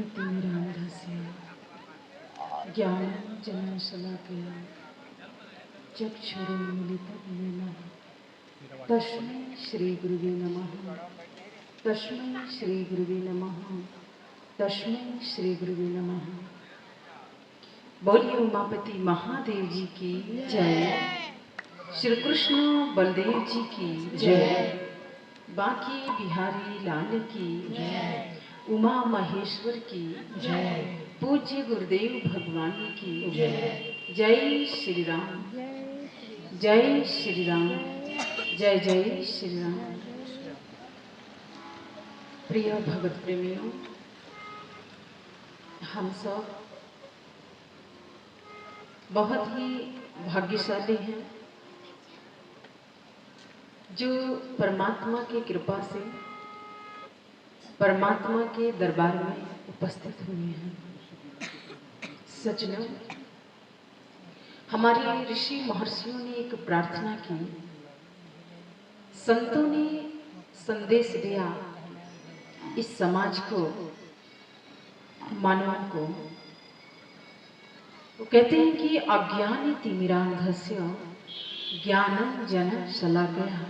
ज्ञानाञ्जनतिमिरान्धस्य ज्ञानाञ्जनशलाकया चक्षुरुन्मीलितं येन तस्मै श्रीगुरुवे नमः। तस्मै श्रीगुरुवे नमः। तस्मै श्रीगुरुवे नमः। बोलिए उमापति महादेव जी की जय। श्री कृष्ण बलदेव जी की जय। बांके बिहारी लाल की जय। उमा महेश्वर की जय। पूज्य गुरुदेव भगवान की जय। जय श्री राम। जय श्री राम। जय जय श्री राम। प्रिय भगत प्रेमियों, हम सब बहुत ही भाग्यशाली हैं जो परमात्मा की कृपा से परमात्मा के दरबार में उपस्थित हुए हैं। सज्जनों, हमारे ऋषि महर्षियों ने एक प्रार्थना की, संतों ने संदेश दिया इस समाज को, मानव को। वो कहते हैं कि अज्ञानतिमिरान्धस्य ज्ञानाञ्जनशलाकया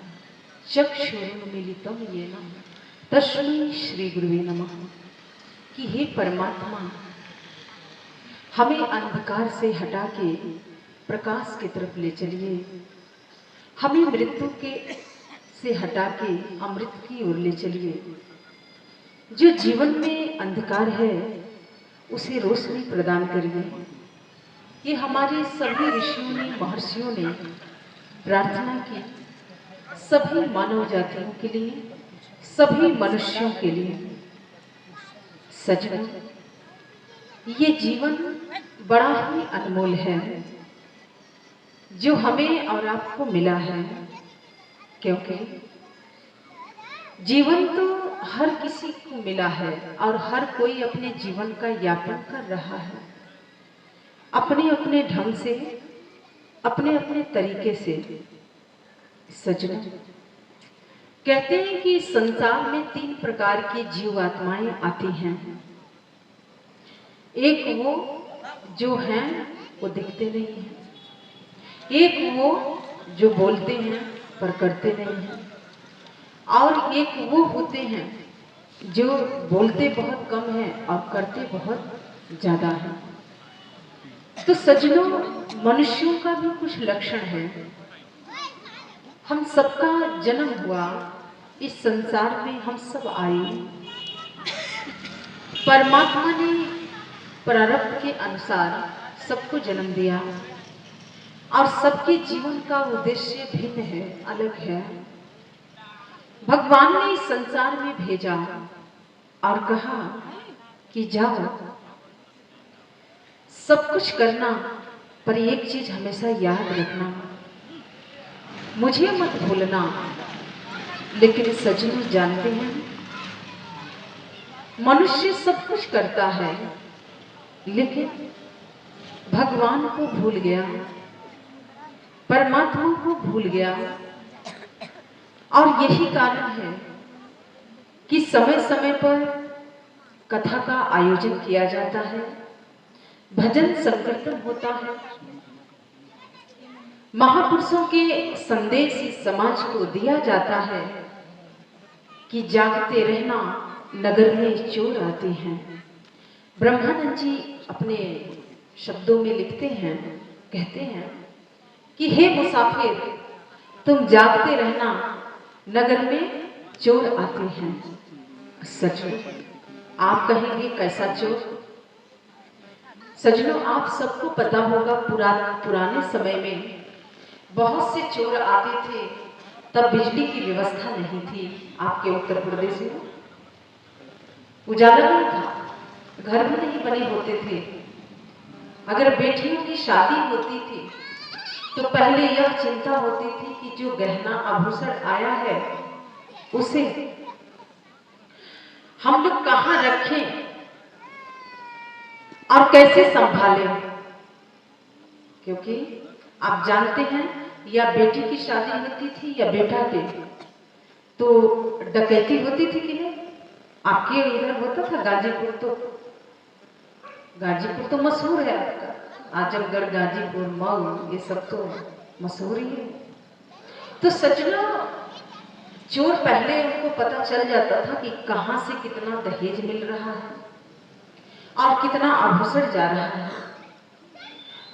चक्षुरुन्मीलितं येन तस्मै श्री गुरुवे नमः। कि हे परमात्मा, हमें अंधकार से हटा के प्रकाश की तरफ ले चलिए। हमें मृत्यु के से हटा के अमृत की ओर ले चलिए। जो जीवन में अंधकार है उसे रोशनी प्रदान करिए। ये हमारे सभी ऋषियों ने, महर्षियों ने प्रार्थना की सभी मानव जातियों के लिए, सभी मनुष्यों के लिए। सज्जनों, ये जीवन बड़ा ही अनमोल है जो हमें और आपको मिला है, क्योंकि जीवन तो हर किसी को मिला है और हर कोई अपने जीवन का यापन कर रहा है, अपने अपने ढंग से, अपने अपने तरीके से। सज्जनों, कहते हैं कि संसार में 3 प्रकार की जीव आत्माएं आती हैं। एक वो जो हैं वो दिखते नहीं हैं, एक वो जो बोलते हैं पर करते नहीं हैं, और एक वो होते हैं जो बोलते बहुत कम हैं और करते बहुत ज्यादा हैं। तो सज्जनों, मनुष्यों का भी कुछ लक्षण है। हम सबका जन्म हुआ, इस संसार में हम सब आए। परमात्मा ने प्रारब्ध के अनुसार सबको जन्म दिया और सबके जीवन का उद्देश्य भिन्न है, अलग है। भगवान ने इस संसार में भेजा और कहा कि जाओ, सब कुछ करना, पर एक चीज हमेशा याद रखना, मुझे मत भूलना। लेकिन सज्जनों जानते हैं, मनुष्य सब कुछ करता है लेकिन भगवान को भूल गया, परमात्मा को भूल गया। और यही कारण है कि समय समय पर कथा का आयोजन किया जाता है, भजन संकीर्तन होता है, महापुरुषों के संदेश इस समाज को दिया जाता है कि जागते रहना, नगर में चोर आते हैं। ब्रह्मानंद जी अपने शब्दों में लिखते हैं, कहते हैं कि हे मुसाफिर, तुम जागते रहना, नगर में चोर आते हैं। सज्जनों, आप कहेंगे कैसा चोर? सज्जनों, आप सबको पता होगा पुराने समय में बहुत से चोर आते थे। तब बिजली की व्यवस्था नहीं थी। आपके उत्तर प्रदेश में उजाला नहीं था, घर भी नहीं बने होते थे। अगर बेटियों की शादी होती थी तो पहले यह चिंता होती थी कि जो गहना आभूषण आया है उसे हम लोग कहाँ रखें और कैसे संभालें, क्योंकि आप जानते हैं, या बेटी की शादी होती थी या बेटा के, तो डकैती होती थी कि नहीं? आपके इधर होता था गाजीपुर, तो गाजीपुर तो मशहूर है आपका, आजमगढ़, गाजीपुर, मऊ, ये सब तो मशहूर ही है। तो सजना चोर पहले उनको पता चल जाता था कि कहाँ से कितना दहेज मिल रहा है और कितना आभूषण जा रहा है।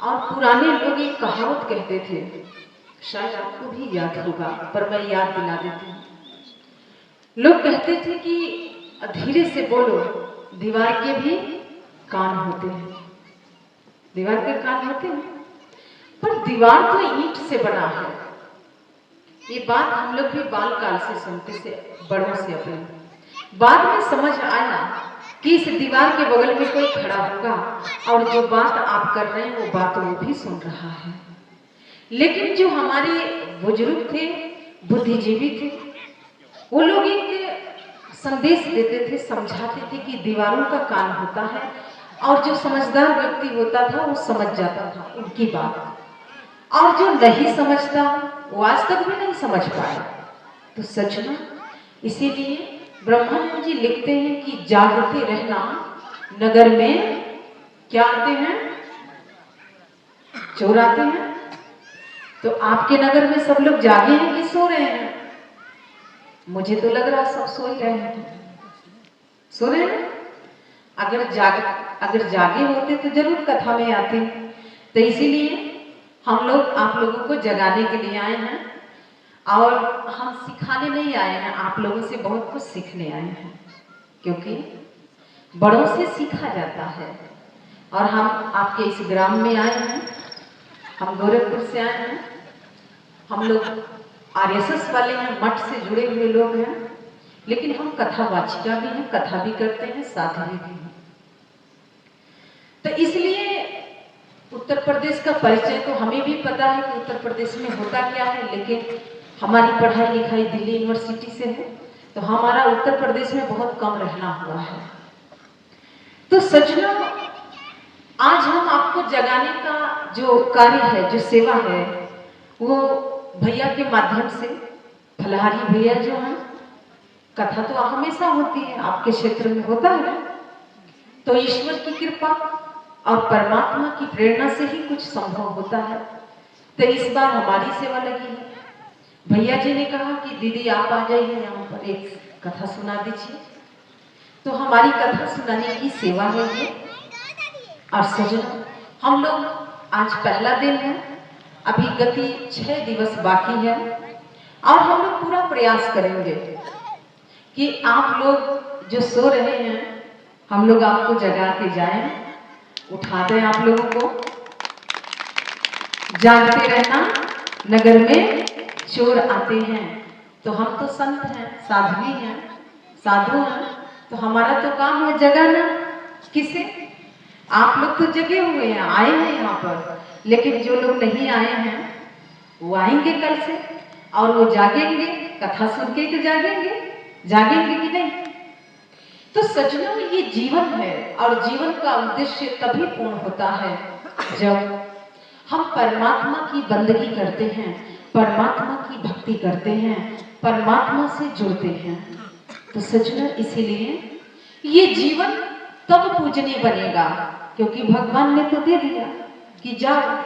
और पुराने लोग एक कहावत कहते थे, शायद आपको भी याद होगा पर मैं याद दिला देती हूँ। लोग कहते थे कि धीरे से बोलो, दीवार के भी कान होते हैं। दीवार के कान होते हैं, पर दीवार तो ईंट से बना है। ये बात हम लोग भी बाल काल से सुनते से, बड़ों से अपने। बाद में समझ आया कि इस दीवार के बगल में कोई खड़ा होगा और जो बात आप कर रहे हैं वो बात वो भी सुन रहा है। लेकिन जो हमारे बुजुर्ग थे, बुद्धिजीवी थे, वो लोग एक संदेश देते थे, समझाते थे कि दीवारों का कान होता है और जो समझदार व्यक्ति होता था वो समझ जाता था उनकी बात, और जो नहीं समझता वो आज तक भी नहीं समझ पाया। तो सच में इसीलिए ब्रह्मानंद जी लिखते हैं कि जागते रहना, नगर में क्या आते हैं, चोर आते हैं। तो आपके नगर में सब लोग जागे हैं कि सो रहे हैं? मुझे तो लग रहा सब सो ही रहे हैं। सो रहे हैं? अगर जागे होते तो जरूर कथा में आते। तो इसीलिए हम लोग आप लोगों को जगाने के लिए आए हैं और हम सिखाने नहीं आए हैं, आप लोगों से बहुत कुछ सीखने आए हैं, क्योंकि बड़ों से सीखा जाता है। और हम आपके इस ग्राम में आए हैं, हम गोरखपुर से आए हैं, हम लोग आरएसएस वाले हैं, मठ से जुड़े हुए लोग हैं, लेकिन हम कथावाचिका भी हैं, कथा भी करते हैं, साधवी भी हैं। तो इसलिए उत्तर प्रदेश का परिचय तो हमें भी पता है कि उत्तर प्रदेश में होता क्या है, लेकिन हमारी पढ़ाई लिखाई दिल्ली यूनिवर्सिटी से है, तो हमारा उत्तर प्रदेश में बहुत कम रहना हुआ है। तो सज्जनों, आज हम आपको जगाने का जो कार्य है, जो सेवा है, वो भैया के माध्यम से, फलहारी भैया जो हैं, कथा तो हमेशा होती है, आपके क्षेत्र में होता है, तो ईश्वर की कृपा और परमात्मा की प्रेरणा से ही कुछ संभव होता है। तो इस बार हमारी सेवा लगी है। भैया जी ने कहा कि दीदी आप आ जाइए, यहाँ पर एक कथा सुना दीजिए। तो हमारी कथा सुनाने की सेवा है ये। और सजनों, हम लोग आज पहला दिन है, अभी गति 6 दिवस बाकी है, और हम लोग पूरा प्रयास करेंगे कि आप लोग जो सो रहे हैं, हम लोग आपको जगा के जाएं, उठा दें आप लोगों को। जागते रहना, नगर में चोर आते हैं। तो हम तो संत हैं, साध्वी हैं, साधु हैं, तो हमारा तो काम है जगाना। किसे? आप लोग तो जगे हुए हैं, आए हैं यहाँ पर, लेकिन जो लोग नहीं आए हैं वो आएंगे कल से, और वो जागेंगे, कथा सुन के तो जागेंगे, जागेंगे कि नहीं? तो सज्जनों, ये जीवन है, और जीवन का उद्देश्य तभी पूर्ण होता है जब हम परमात्मा की बंदगी करते हैं, परमात्मा की भक्ति करते हैं, परमात्मा से जुड़ते हैं। तो सज्जनों, इसीलिए ये जीवन तब पूजनीय बनेगा, क्योंकि भगवान ने तो दे दिया कि जाओ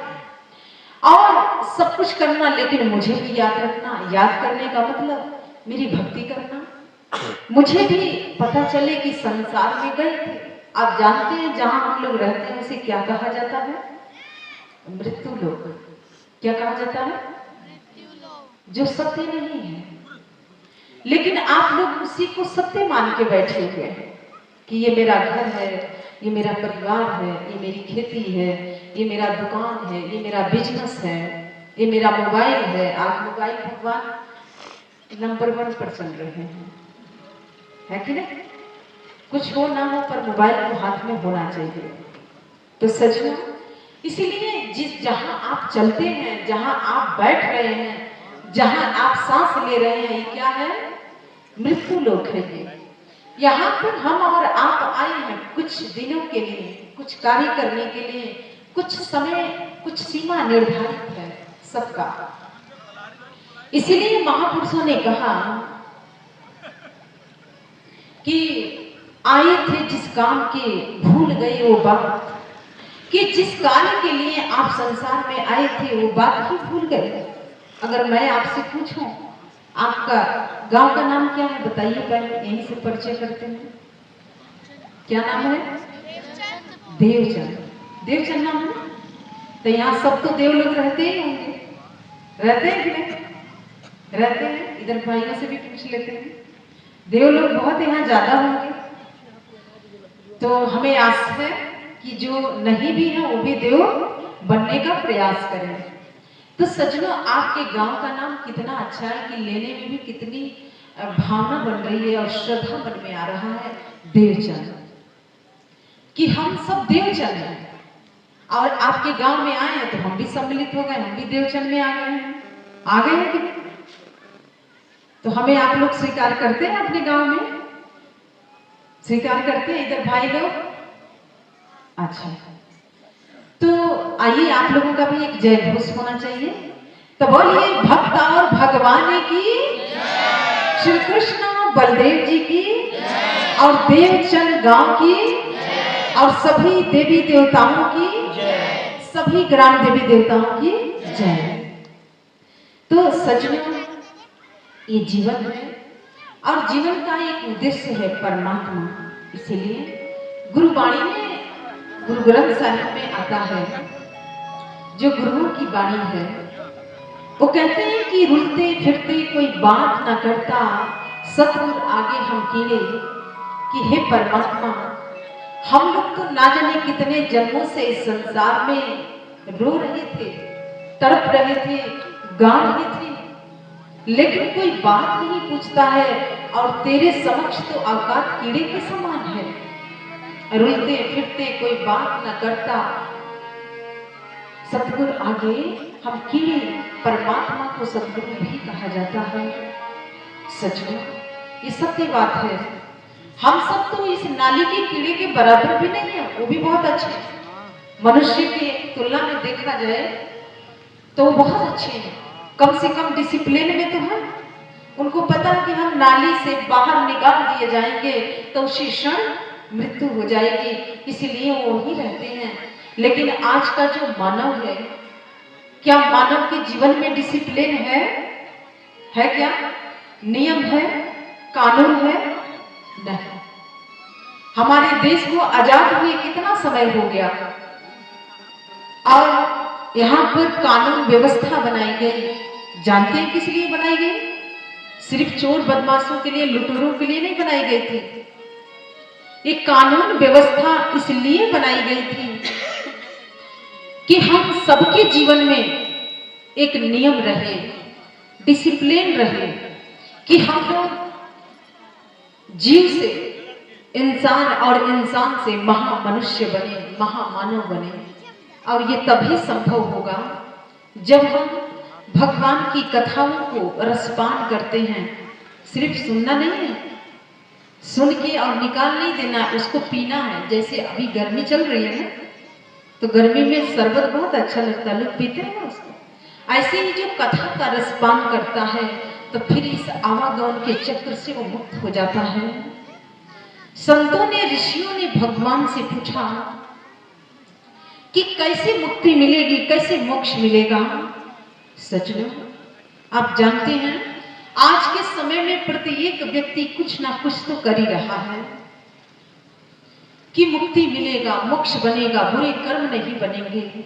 और सब कुछ करना, लेकिन मुझे भी याद रखना। याद करने का मतलब मेरी भक्ति करना। मुझे भी पता चले कि संसार में गए थे। आप जानते हैं जहां हम लोग रहते हैं उसे क्या कहा जाता है? मृत्यु लोक। क्या कहा जाता है? जो सत्य नहीं है, लेकिन आप लोग उसी को सत्य मान के बैठे हुए हैं कि ये मेरा घर है, ये मेरा परिवार है, ये मेरी खेती है, ये मेरा दुकान है, ये मेरा बिजनेस है, ये मेरा मोबाइल है। आज मोबाइल भगवान नंबर 1 पर चल रहे हैं, है कि नहीं? कुछ हो ना हो, पर मोबाइल को हाथ में होना चाहिए। तो सज्जनों, इसीलिए जहां आप चलते हैं, जहां आप बैठ रहे हैं, जहां आप सांस ले रहे हैं, ये क्या है? मृत्यु लोक है ये। यहाँ पर हम और आप आए हैं कुछ दिनों के लिए, कुछ कार्य करने के लिए, कुछ समय, कुछ सीमा निर्धारित है सबका। इसीलिए महापुरुषों ने कहा कि आए थे जिस काम के भूल गए वो बात, कि जिस कार्य के लिए आप संसार में आए थे वो बात ही भूल गए। अगर मैं आपसे पूछूं आपका गांव का नाम क्या है बताइए, पहले यहीं से परिचय करते हैं। क्या नाम है? देवचंद। देवचंद नाम है। तो यहाँ सब तो देव लोग रहते ही होंगे, रहते हैं कि नहीं? रहते हैं। इधर भाइयों से भी पूछ लेते हैं, देव लोग बहुत यहाँ ज्यादा होंगे। तो हमें आस है कि जो नहीं भी है वो भी देव बनने का प्रयास करें। तो सजनों, आपके गांव का नाम कितना अच्छा है कि लेने में भी कितनी भावना बन रही है और श्रद्धा मन में आ रहा है। देवचंद, कि हम सब देवचंद हैं और आपके गांव में आए हैं तो हम भी सम्मिलित हो गए, हम भी देवचंद में आ गए हैं। आ गए हैं कि? तो हमें आप लोग स्वीकार करते हैं अपने गांव में? स्वीकार करते हैं इधर भाई लोग? अच्छा, तो आइए आप लोगों का भी एक जय घोष होना चाहिए। तो बोलिए भक्त और भगवान की, श्री कृष्ण बलदेव जी की, और देवचंद गांव की, और सभी देवी देवताओं की, सभी ग्राम देवी देवताओं की जय। तो सजनों, ये जीवन है और जीवन का एक उद्देश्य है परमात्मा। इसीलिए गुरुवाणी में, गुरु ग्रंथ साहिब में आता है, जो गुरुओं की वाणी है, वो कहते हैं कि रुलते फिरते कोई बात ना करता, सतगुरु आगे हम कीड़े, कि हे परमात्मा, हम लोग तो ना जाने कितने जन्मों से इस संसार में रो रहे थे, तड़प रहे थे, गा रहे थे, लेकिन कोई बात नहीं पूछता है और तेरे समक्ष तो औकात कीड़े के समान है। रुलते फिरते कोई बात न करता, सतगुरु आगे हम कीड़े। परमात्मा को सतगुरु भी कहा जाता है। सच में ये सत्य बात है। हम सब तो इस नाली के कीड़े के बराबर भी नहीं है, वो भी बहुत अच्छे मनुष्य की तुलना में देखा जाए तो बहुत अच्छे हैं। कम से कम डिसिप्लिन में तो है। उनको पता है कि हम नाली से बाहर निकाल दिए जाएंगे तो उसी क्षण मृत्यु हो जाएगी, इसीलिए वो ही रहते हैं। लेकिन आज का जो मानव है, क्या मानव के जीवन में डिसिप्लिन है? क्या नियम है, कानून है? नहीं। हमारे देश को आजाद हुए कितना समय हो गया और यहाँ पर कानून व्यवस्था बनाई गई। जानते हैं किस लिए बनाई गई? सिर्फ चोर बदमाशों के लिए, लुटेरों के लिए नहीं बनाई गई थी। ये कानून व्यवस्था इसलिए बनाई गई थी कि हम सबके जीवन में एक नियम रहे, डिसिप्लिन रहे, कि हम लोग जीव से इंसान और इंसान से महामनुष्य बने, महामानव बने। और ये तभी संभव होगा जब हम भगवान की कथाओं को रसपान करते हैं। सिर्फ सुनना नहीं है, सुन के और निकाल नहीं देना, उसको पीना है। जैसे अभी गर्मी चल रही है ना, तो गर्मी में शरबत बहुत अच्छा लगता है, लोग पीते हैं ना उसको। ऐसे ही जो कथा का रसपान करता है तो फिर इस आवागमन के चक्र से वो मुक्त हो जाता है। संतों ने, ऋषियों ने भगवान से पूछा कि कैसे मुक्ति मिलेगी, कैसे मोक्ष मिलेगा। सच में आप जानते हैं आज के समय में प्रत्येक व्यक्ति कुछ ना कुछ तो कर ही रहा है कि मुक्ति मिलेगा, मोक्ष बनेगा, बुरे कर्म नहीं बनेंगे।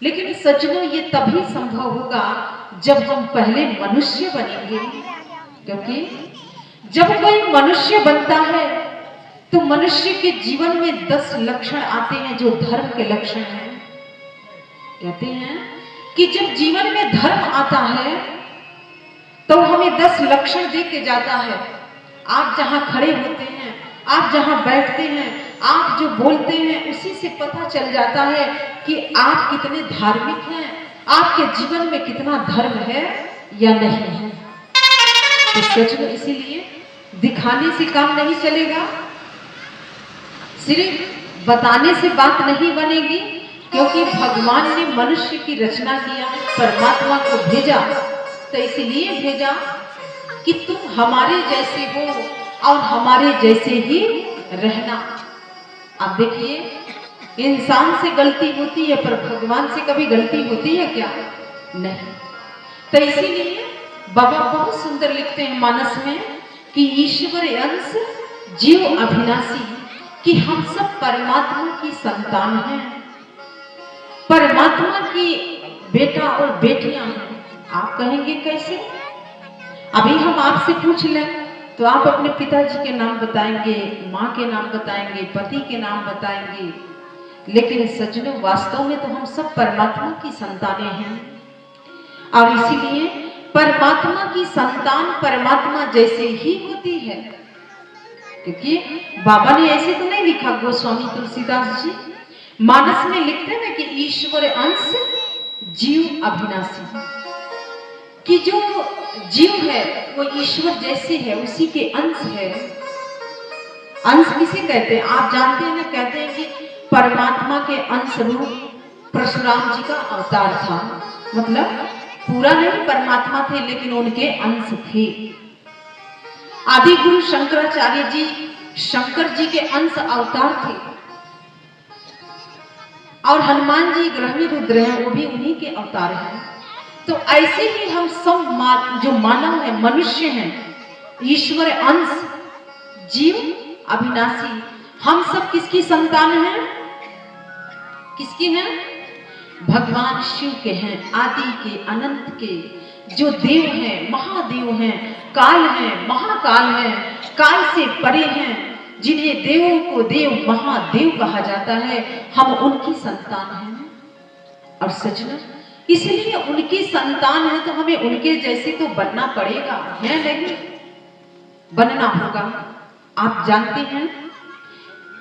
लेकिन सज्जनों, ये तभी संभव होगा जब हम पहले मनुष्य बनेंगे। क्योंकि जब कोई मनुष्य बनता है तो मनुष्य के जीवन में 10 लक्षण आते हैं जो धर्म के लक्षण हैं। कहते हैं कि जब जीवन में धर्म आता है तो हमें 10 लक्षण दे के जाता है। आप जहां खड़े होते हैं, आप जहां बैठते हैं, आप जो बोलते हैं, उसी से पता चल जाता है कि आप कितने धार्मिक हैं, आपके जीवन में कितना धर्म है या नहीं है। तो सच में इसीलिए दिखाने से काम नहीं चलेगा, सिर्फ बताने से बात नहीं बनेगी। क्योंकि भगवान ने मनुष्य की रचना किया, परमात्मा को भेजा, तो इसलिए भेजा कि तुम हमारे जैसे हो और हमारे जैसे ही रहना। आप देखिए, इंसान से गलती होती है पर भगवान से कभी गलती होती है क्या? नहीं। तो इसीलिए बाबा बहुत सुंदर लिखते हैं मानस में कि ईश्वर अंश जीव अभिनाशी, कि हम सब परमात्मा की संतान हैं, परमात्मा की बेटा और बेटियां हैं। आप कहेंगे कैसे? अभी हम आपसे पूछ लें तो आप अपने पिताजी के नाम बताएंगे, माँ के नाम बताएंगे, पति के नाम बताएंगे, लेकिन सज्जनों वास्तव में तो हम सब परमात्मा की संतानें हैं। और इसीलिए परमात्मा की संतान परमात्मा जैसे ही होती है, क्योंकि बाबा ने ऐसे तो नहीं लिखा, गोस्वामी तुलसीदास जी मानस में लिखते हैं कि ईश्वर अंश जीव अभिनाशी, कि जो जीव है वो ईश्वर जैसे है, उसी के अंश है। अंश किसे कहते हैं? आप जानते हैं ना, कहते हैं कि परमात्मा के अंश रूप परशुराम जी का अवतार था। मतलब पूरा नहीं परमात्मा थे, लेकिन उनके अंश थे। आदि गुरु शंकराचार्य जी शंकर जी के अंश अवतार थे, और हनुमान जी ग्रहणी रुद्र हैं, वो भी उन्हीं के अवतार हैं। तो ऐसे ही हम सब जो मानव है, मनुष्य हैं, ईश्वर अंश जीव अविनाशी, हम सब किसकी संतान हैं? किसकी हैं? भगवान शिव के हैं, आदि के, अनंत के, जो देव हैं, महादेव हैं, काल हैं, महाकाल हैं, काल से परे हैं, जिन्हें देवों को देव महादेव कहा जाता है, हम उनकी संतान हैं। और सजना इसलिए उनकी संतान है तो हमें उनके जैसे तो बनना पड़ेगा, है नहीं? बनना होगा। आप जानते हैं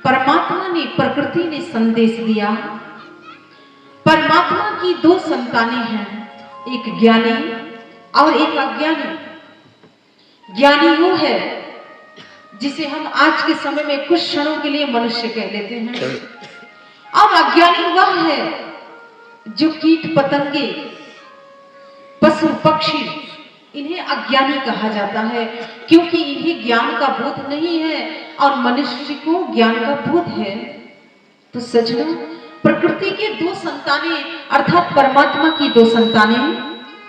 परमात्मा ने, प्रकृति ने संदेश दिया। परमात्मा की दो संतानें हैं, एक ज्ञानी और एक अज्ञानी। ज्ञानी वो है जिसे हम आज के समय में कुछ क्षणों के लिए मनुष्य कह लेते हैं, और अज्ञानी वह है जो कीट पतंगे, पशु पक्षी, इन्हें अज्ञानी कहा जाता है, क्योंकि इन्हें ज्ञान का बोध नहीं है और मनुष्य को ज्ञान का बोध है। तो सज्जनों, प्रकृति के दो संतानें अर्थात परमात्मा की दो संतानें,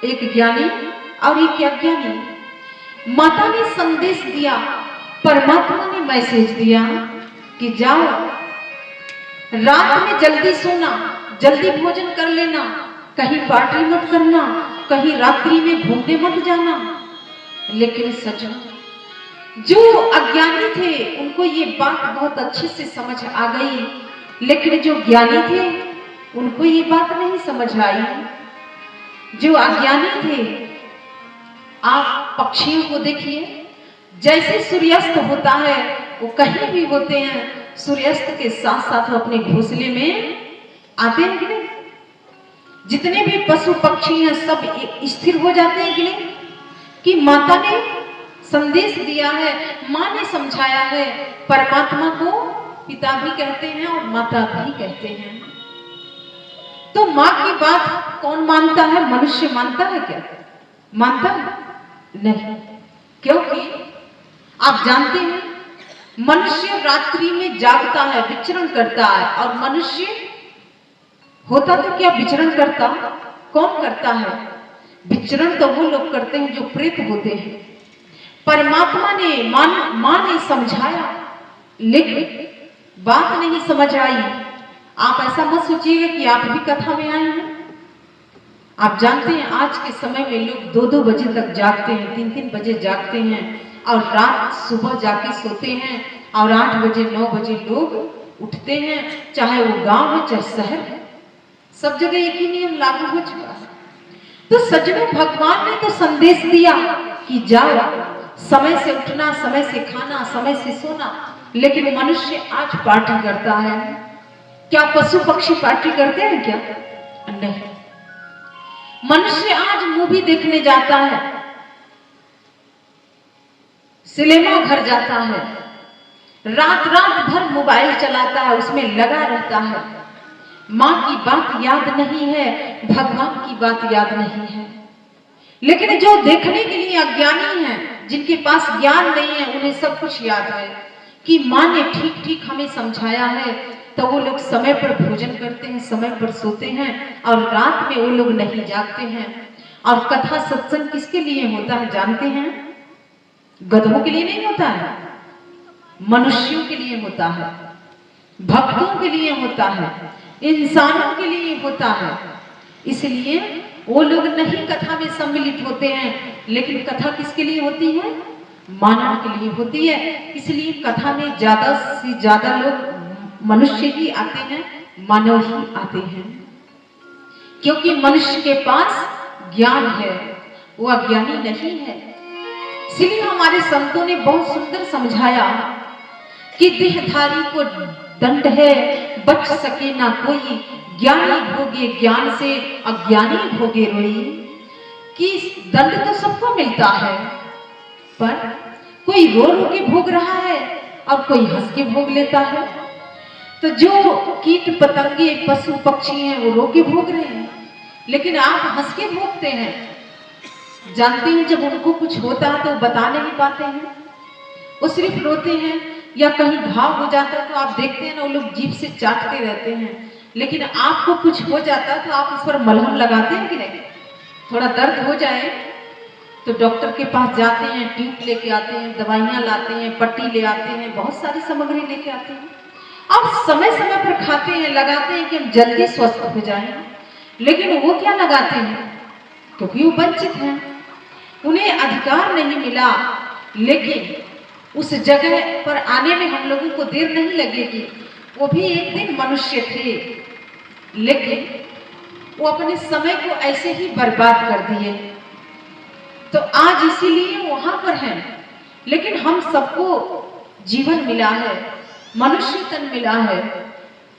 एक ज्ञानी और एक अज्ञानी। माता ने संदेश दिया, परमात्मा ने मैसेज दिया कि जाओ रात में जल्दी सोना, जल्दी भोजन कर लेना, कहीं पार्टी मत करना, कहीं रात्रि में घूमने मत जाना। लेकिन सज्जनों, जो अज्ञानी थे उनको ये बात बहुत अच्छे से समझ आ गई, लेकिन जो ज्ञानी थे उनको ये बात नहीं समझ आई। जो अज्ञानी थे, आप पक्षियों को देखिए, जैसे सूर्यास्त होता है वो कहीं भी होते हैं, सूर्यास्त के साथ साथ वो अपने घोंसले में आते हैं कि नहीं? जितने भी पशु पक्षी हैं सब स्थिर हो जाते हैं कि नहीं? कि माता ने संदेश दिया है, माँ ने समझाया है। परमात्मा को पिता भी कहते हैं और माता भी कहते हैं। तो माँ की बात कौन मानता है? मनुष्य मानता है क्या? मानता है? नहीं। क्योंकि आप जानते हैं मनुष्य रात्रि में जागता है, विचरण करता है, और मनुष्य होता तो क्या विचरण करता? कौन करता है विचरण? तो वो लोग करते हैं जो प्रेत होते हैं। परमात्मा ने, मां ने समझाया, लेकिन बात नहीं समझ आई। आप ऐसा मत सोचिएगा कि आप भी कथा में आए हैं। आप जानते हैं आज के समय में लोग 2-2 बजे तक जागते हैं, 3-3 बजे जागते हैं, और रात सुबह जाके सोते हैं, और 8 बजे 9 बजे लोग उठते हैं, चाहे वो गांव है चाहे शहर है, सब जगह एक ही नियम लागू हो चुका है। तो सज्जनों, भगवान ने तो संदेश दिया कि जाओ, समय से उठना, समय से खाना, समय से सोना, लेकिन मनुष्य आज पार्टी करता है। क्या पशु पक्षी पार्टी करते हैं क्या? नहीं। मनुष्य आज मूवी देखने जाता है, सिनेमा घर जाता है, रात रात भर मोबाइल चलाता है, उसमें लगा रहता है। माँ की बात याद नहीं है, भगवान की बात याद नहीं है। लेकिन जो देखने के लिए अज्ञानी हैं, जिनके पास ज्ञान नहीं है, उन्हें सब कुछ याद है कि माँ ने ठीक ठीक हमें समझाया है, तो वो लोग समय पर भोजन करते हैं, समय पर सोते हैं और रात में वो लोग नहीं जागते हैं। और कथा सत्संग किसके लिए होता है जानते हैं? गधों के लिए नहीं होता है, मनुष्यों के लिए होता है, भक्तों के लिए होता है, इंसानों के लिए होता है। इसलिए वो लोग नहीं कथा में सम्मिलित होते हैं, लेकिन कथा किसके लिए होती है? मानव के लिए होती है। इसलिए कथा में ज्यादा से ज्यादा लोग मनुष्य ही आते हैं, मानव ही आते हैं, क्योंकि मनुष्य के पास ज्ञान है, वो अज्ञानी नहीं है। इसलिए हमारे संतों ने बहुत सुंदर समझाया कि देहधारी को दंड है, बच सके ना कोई, ज्ञानी भोगे ज्ञान से, अज्ञानी भोगे रोई। कि दंड तो सबको मिलता है, पर कोई रो रो के भोग रहा है और कोई हंस के भोग लेता है। तो जो कीट पतंगे पशु पक्षी हैं वो रो के भोग रहे हैं, लेकिन आप हंस के भोगते हैं। जानते हैं जब उनको कुछ होता है तो बता नहीं पाते हैं, वो सिर्फ रोते हैं, या कहीं घाव हो जाता है तो आप देखते हैं ना वो लोग जीभ से चाटते रहते हैं। लेकिन आपको कुछ हो जाता है तो आप उस पर मलहम लगाते हैं कि नहीं? थोड़ा दर्द हो जाए तो डॉक्टर के पास जाते हैं, ट्यूब लेके आते हैं, दवाइयाँ लाते हैं, पट्टी ले आते हैं, बहुत सारी सामग्री लेके आते हैं। अब समय समय पर खाते हैं, लगाते हैं कि हम जल्दी स्वस्थ हो जाएं। लेकिन वो क्या लगाते हैं? क्योंकि वो वंचित हैं, उन्हें अधिकार नहीं मिला। लेकिन उस जगह पर आने में हम लोगों को देर नहीं लगेगी। वो भी एक दिन मनुष्य थे, लेकिन वो अपने समय को ऐसे ही बर्बाद कर दिए। तो आज इसीलिए वहां पर हैं। लेकिन हम सबको जीवन मिला है, मनुष्य तन मिला है,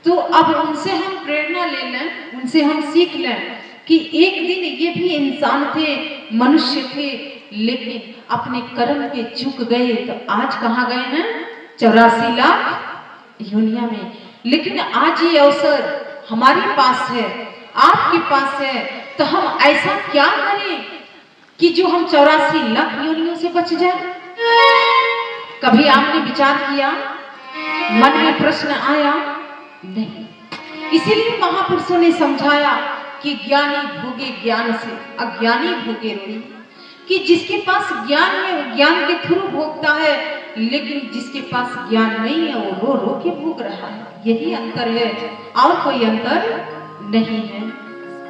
तो अब उनसे हम प्रेरणा ले लें, उनसे हम सीख लें कि एक दिन ये भी इंसान थे, मनुष्य थे, लेकिन अपने कर्म के चूक गए। तो आज कहाँ गए हैं? 84 लाख योनिया में। लेकिन आज ये अवसर हमारे पास है, आपके पास है, तो हम ऐसा क्या करें कि जो हम 84 लाख योनियों से बच जाए? कभी आपने विचार किया? मन में प्रश्न आया? नहीं। इसीलिए महापुरुषों ने समझाया कि ज्ञानी भोगे ज्ञान से, अज्ञानी भोगे रोई। कि जिसके पास ज्ञान है वो ज्ञान के थ्रू भोगता है, लेकिन जिसके पास ज्ञान नहीं है वो रो रो के भोग रहा है। यही अंतर है, और कोई अंतर नहीं है।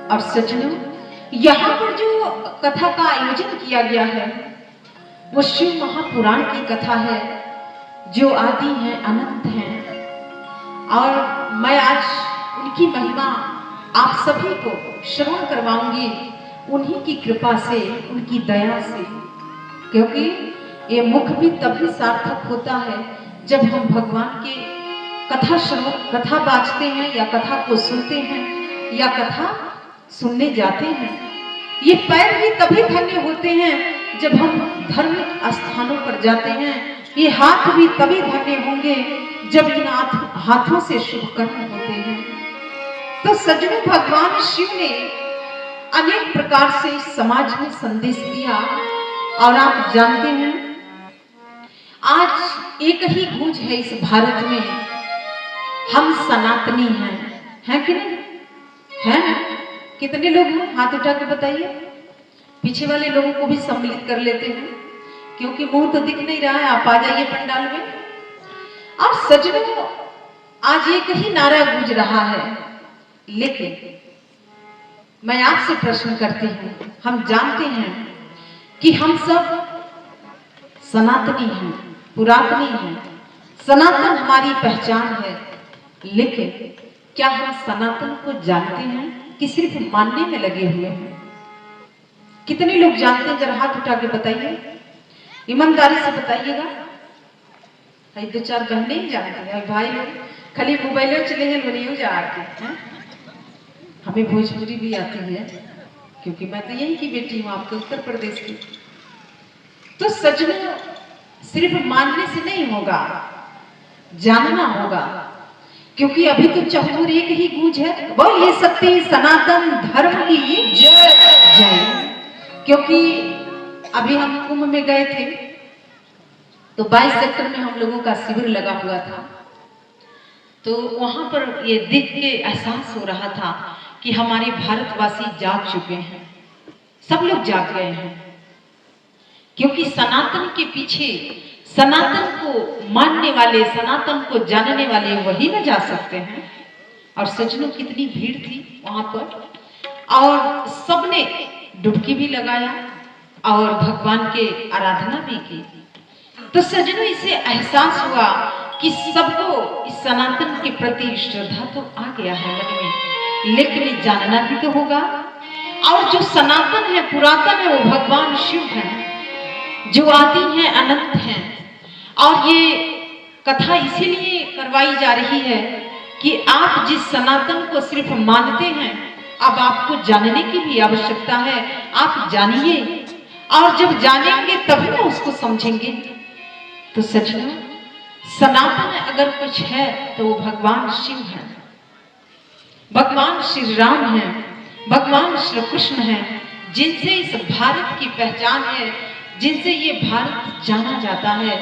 और सज्जनों, यहाँ पर जो कथा का आयोजन किया गया है वो शिव महापुराण की कथा है, जो आदि है, अनंत है। और मैं आज उनकी महिमा आप सभी को श्रवण करवाऊंगी, उन्हीं की कृपा से, उनकी दया से। क्योंकि ये मुख भी तभी सार्थक होता है जब हम भगवान के कथा बाजते हैं, या कथा को सुनते हैं, या कथा सुनने जाते हैं। ये पैर भी तभी धन्य होते हैं जब हम धार्मिक स्थानों पर जाते हैं। ये हाथ भी तभी धन्य होंगे जब इन हाथों से शुभ कर्म होते हैं। तो सज्जनों, भगवान शिव ने अनेक प्रकार से इस समाज में संदेश दिया। और आप जानते हैं आज एक ही गूंज है इस भारत में, हम सनातनी हैं कि नहीं? हैं? कितने लोग हैं? हाथ उठा के बताइए। पीछे वाले लोगों को भी सम्मिलित कर लेते हैं, क्योंकि मुंह तो दिख नहीं रहा है। आप आ जाइए पंडाल में। और सज्जनों, आज एक ही नारा गूंज रहा है, लेकिन मैं आपसे प्रश्न करती हूँ, हम जानते हैं कि हम सब सनातनी हैं, पुरातनी हैं, सनातन हमारी पहचान है, लेकिन क्या हम सनातन को जानते हैं कि सिर्फ मानने में लगे हुए हैं? कितने लोग जानते हैं? जरा हाथ उठा के बताइए, ईमानदारी से बताइएगा। दो चार बहने ही जानते हैं, भाई लोग खाली मोबाइलों चले हैं, बनियो जा आके हैं। हमें भोजपुरी भी आती है, क्योंकि मैं तो यही की बेटी हूँ, आपके उत्तर प्रदेश की। तो सज्जनों, सिर्फ मानने से नहीं होगा, जानना होगा। क्योंकि अभी तो चहुर एक ही गूंज है, बोलिए सत्य सनातन धर्म की जय जय। क्योंकि अभी हम कुंभ में गए थे, तो 22 सेक्टर में हम लोगों का शिविर लगा हुआ था। तो वहां पर ये देख के एहसास हो रहा था कि हमारे भारतवासी जाग चुके हैं, सब लोग जाग गए हैं, क्योंकि सनातन के पीछे, सनातन को मानने वाले, सनातन को जानने वाले वही न जा सकते हैं। और सजनों कितनी भीड़ थी वहां पर, और सबने डुबकी भी लगाया और भगवान के आराधना भी की। तो सजनों इसे एहसास हुआ कि सबको इस सनातन के प्रति श्रद्धा तो आ गया है मन में, लेकिन जानना भी तो होगा। और जो सनातन है, पुरातन है, वो भगवान शिव हैं, जो आदि हैं, अनंत हैं। और ये कथा इसीलिए करवाई जा रही है कि आप जिस सनातन को सिर्फ मानते हैं, अब आपको जानने की भी आवश्यकता है। आप जानिए, और जब जानेंगे तभी ना उसको समझेंगे। तो सजनों, सनातन अगर कुछ है तो वो भगवान शिव है, भगवान श्री राम है, भगवान श्री कृष्ण है, जिनसे इस भारत की पहचान है, जिनसे ये भारत जाना जाता है।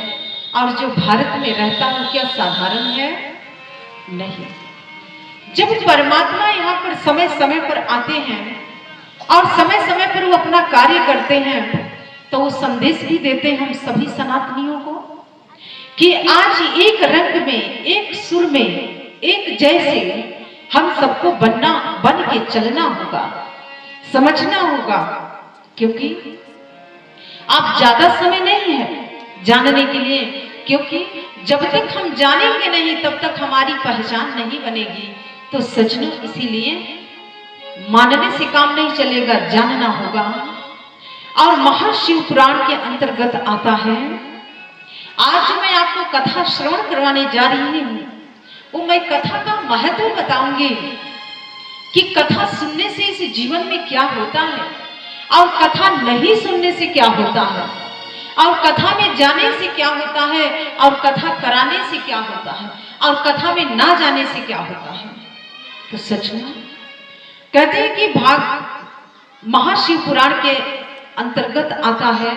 और जो भारत में रहता है क्या साधारण है? नहीं। जब परमात्मा यहाँ पर समय समय पर आते हैं और समय समय पर वो अपना कार्य करते हैं, तो वो संदेश भी देते हैं हम सभी सनातनियों को कि आज एक रंग में, एक सुर में, एक जैसे हम सबको बन के चलना होगा, समझना होगा। क्योंकि आप ज्यादा समय नहीं है जानने के लिए, क्योंकि जब तक हम जानेंगे नहीं तब तक हमारी पहचान नहीं बनेगी। तो सजनों, इसीलिए मानने से काम नहीं चलेगा, जानना होगा। और महाशिव पुराण के अंतर्गत आता है। आज मैं आपको कथा श्रवण करवाने जा रही हूं, वो मैं कथा का महत्व बताऊंगी कि कथा सुनने से इस जीवन में क्या होता है, और कथा नहीं सुनने से क्या होता है, और कथा में जाने से क्या होता है, और कथा कराने से क्या होता है, और कथा में ना जाने से क्या होता है। तो सच में कहते हैं कि भाग महाशिव पुराण के अंतर्गत आता है।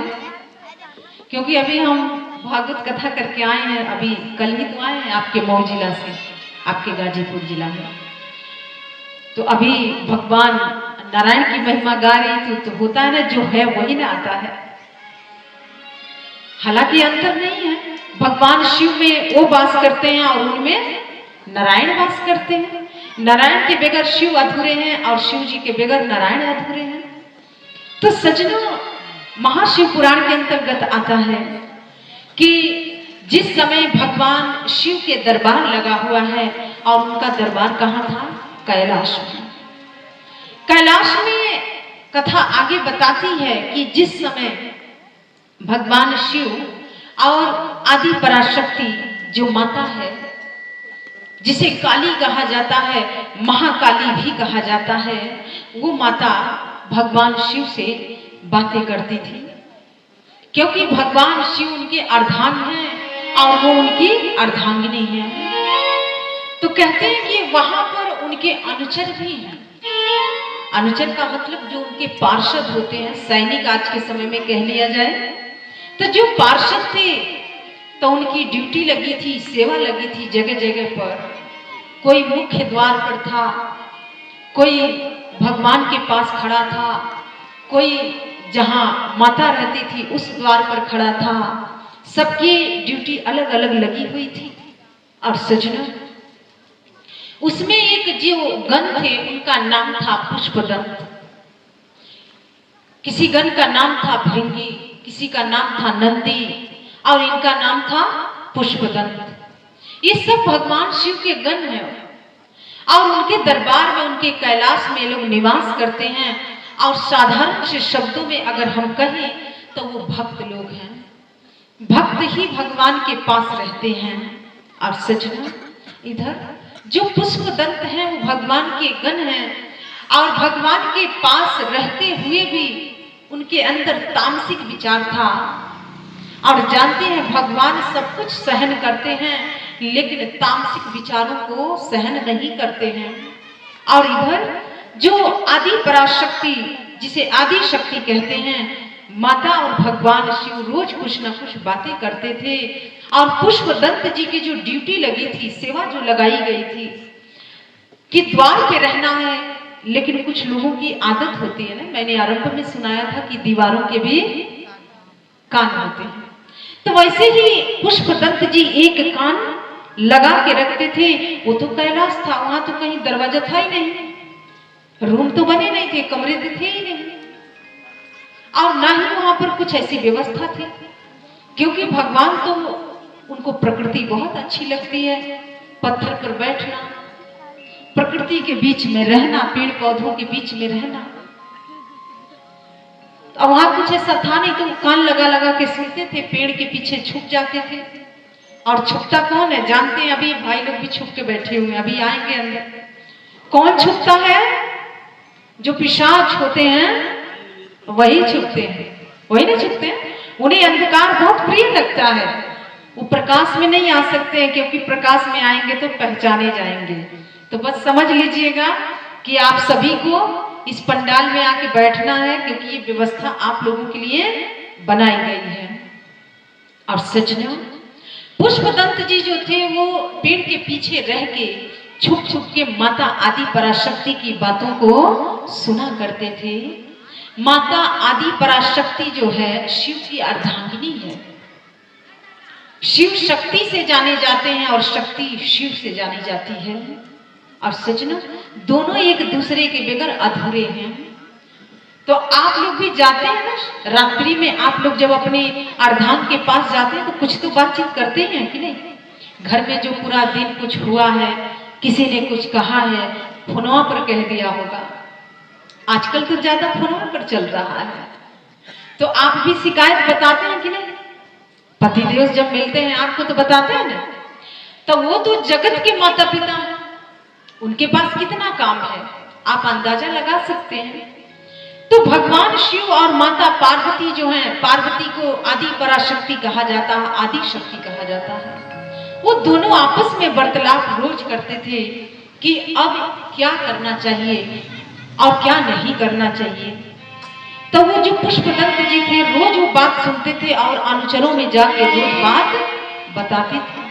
क्योंकि अभी हम भागवत कथा करके आए हैं, अभी कल ही तो आए हैं आपके मऊ जिला से, आपके गाजीपुर जिला में। तो अभी भगवान नारायण की महिमा गा रही थी। तो होता है ना, जो है वही ना आता है। हालांकि अंतर नहीं है, भगवान शिव में वो वास करते हैं और उनमें नारायण वास करते हैं। नारायण के बगैर शिव अधूरे हैं और शिव जी के बगैर नारायण अधूरे हैं। तो सजनों, महाशिव पुराण के अंतर्गत आता है कि जिस समय भगवान शिव के दरबार लगा हुआ है, और उनका दरबार कहाँ था? कैलाश में। कैलाश में कथा आगे बताती है कि जिस समय भगवान शिव और आदि पराशक्ति जो माता है, जिसे काली कहा जाता है, महाकाली भी कहा जाता है, वो माता भगवान शिव से बातें करती थी। क्योंकि भगवान शिव उनके अर्धांग हैं और वो उनकी अर्धांगिनी है। तो कहते हैं कि वहां पर उनके अनुचर भी हैं। अनुचर का मतलब जो उनके पार्षद होते हैं, सैनिक आज के समय में कह लिया जाए। तो जो पार्षद थे, तो उनकी ड्यूटी लगी थी, सेवा लगी थी जगह जगह पर। कोई मुख्य द्वार पर था, कोई भगवान के पास खड़ा था, कोई जहां माता रहती थी उस द्वार पर खड़ा था। सबकी ड्यूटी अलग अलग लगी हुई थी। और सजनों, उसमें एक जो गण थे, उनका नाम था पुष्पदंत। किसी गण का नाम था भृंगी, किसी का नाम था नंदी, और इनका नाम था पुष्पदंत। ये सब भगवान शिव के गण हैं, और उनके दरबार में, उनके कैलाश में लोग निवास करते हैं। और साधारण से शब्दों में अगर हम कहें तो वो भक्त लोग हैं। भक्त ही भगवान के पास रहते हैं। और सजना, इधर जो पुष्पदंत हैं वो भगवान के गण हैं, और भगवान के पास रहते हुए भी उनके अंदर तामसिक विचार था। और जानते हैं भगवान सब कुछ सहन करते हैं, लेकिन तामसिक विचारों को सहन नहीं करते हैं। और इधर जो आदि पराशक्ति, जिसे आदि शक्ति कहते हैं, माता और भगवान शिव रोज कुछ न कुछ बातें करते थे। और पुष्पदंत जी की जो ड्यूटी लगी थी, सेवा जो लगाई गई थी कि द्वार पे रहना है, लेकिन कुछ लोगों की आदत होती है ना, मैंने आरंभ में सुनाया था कि दीवारों के भी कान होते हैं। तो वैसे ही पुष्पदंत जी एक कान लगा के रखते थे। वो तो कैलाश था, वहां तो कहीं दरवाजा था ही नहीं, रूम तो बने नहीं थे, कमरे तो थे ही नहीं, और ना ही वहां पर कुछ ऐसी व्यवस्था थी, क्योंकि भगवान तो उनको प्रकृति बहुत अच्छी लगती है। पत्थर पर बैठना, प्रकृति के बीच में रहना, पेड़ पौधों के बीच में रहना। और वहां कुछ ऐसा था नहीं, तो कान लगा लगा के सुनते थे, पेड़ के पीछे छुप जाते थे। और छुपता कौन है जानते हैं? अभी भाई लोग भी छुप के बैठे हुए हैं, अभी आएंगे अंदर। कौन छुपता है? जो पिशाच होते हैं वही छुपते हैं, वही नहीं छुपते हैं। उन्हें अंधकार बहुत प्रिय लगता है, वो प्रकाश में नहीं आ सकते हैं, क्योंकि प्रकाश में आएंगे तो पहचाने जाएंगे। तो बस समझ लीजिएगा कि आप सभी को इस पंडाल में आके बैठना है, क्योंकि ये व्यवस्था आप लोगों के लिए बनाई गई है। और सजना, पुष्पदंत जी जो थे वो पेड़ के पीछे रह के छुप छुप के माता आदि पराशक्ति की बातों को सुना करते थे। माता आदि पराशक्ति जो है शिव की अर्धांगिनी है। शिव शक्ति से जाने जाते हैं और शक्ति शिव से जानी जाती है। और सजना, दोनों एक दूसरे के बगैर अधूरे हैं। तो आप लोग भी जाते हैं ना, रात्रि में आप लोग जब अपने अर्धांग के पास जाते हैं तो कुछ तो बातचीत करते हैं कि नहीं? घर में जो पूरा दिन कुछ हुआ है, किसी ने कुछ कहा है, फोनवा पर कह दिया होगा। आजकल तो ज्यादा फोनवा पर चल रहा है, तो आप भी शिकायत बताते हैं कि नहीं? पतिदेव जब मिलते हैं आपको तो बताते हैं ना। तो वो तो जगत के माता पिता हैं, उनके पास कितना काम है आप अंदाजा लगा सकते हैं। तो भगवान शिव और माता पार्वती जो हैं, पार्वती को आदि पराशक्ति कहा जाता है, आदि शक्ति कहा जाता है। वो दोनों आपस में वार्तालाप रोज करते थे कि अब क्या करना चाहिए और क्या नहीं करना चाहिए। तो वो जो पुष्पदंत जी थे रोज वो बात सुनते थे और अनुचरों में जाके रोज बात बताते थे।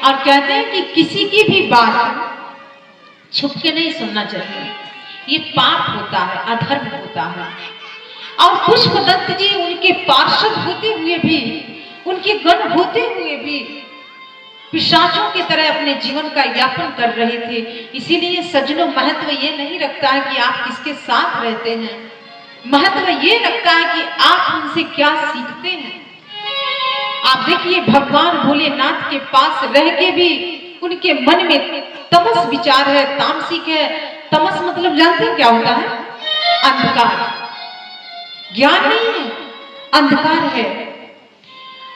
और कहते हैं कि किसी की भी बात छुप के नहीं सुनना चाहिए, ये पाप होता है, अधर्म होता है। और पुष्पदंत जी उनके पार्षद होते हुए भी, उनके गण होते हुए भी पिशाचों की तरह अपने जीवन का यापन कर रहे थे। इसीलिए सज्जनों, महत्व ये नहीं रखता है कि आप किसके साथ रहते हैं, महत्व ये रखता है कि आप उनसे क्या सीखते हैं। आप देखिए, भगवान भोलेनाथ के पास रह के भी उनके मन में तमस विचार है, तामसिक है। तमस मतलब जानते हैं क्या होता है? अंधकार, ज्ञान नहीं है, अंधकार है।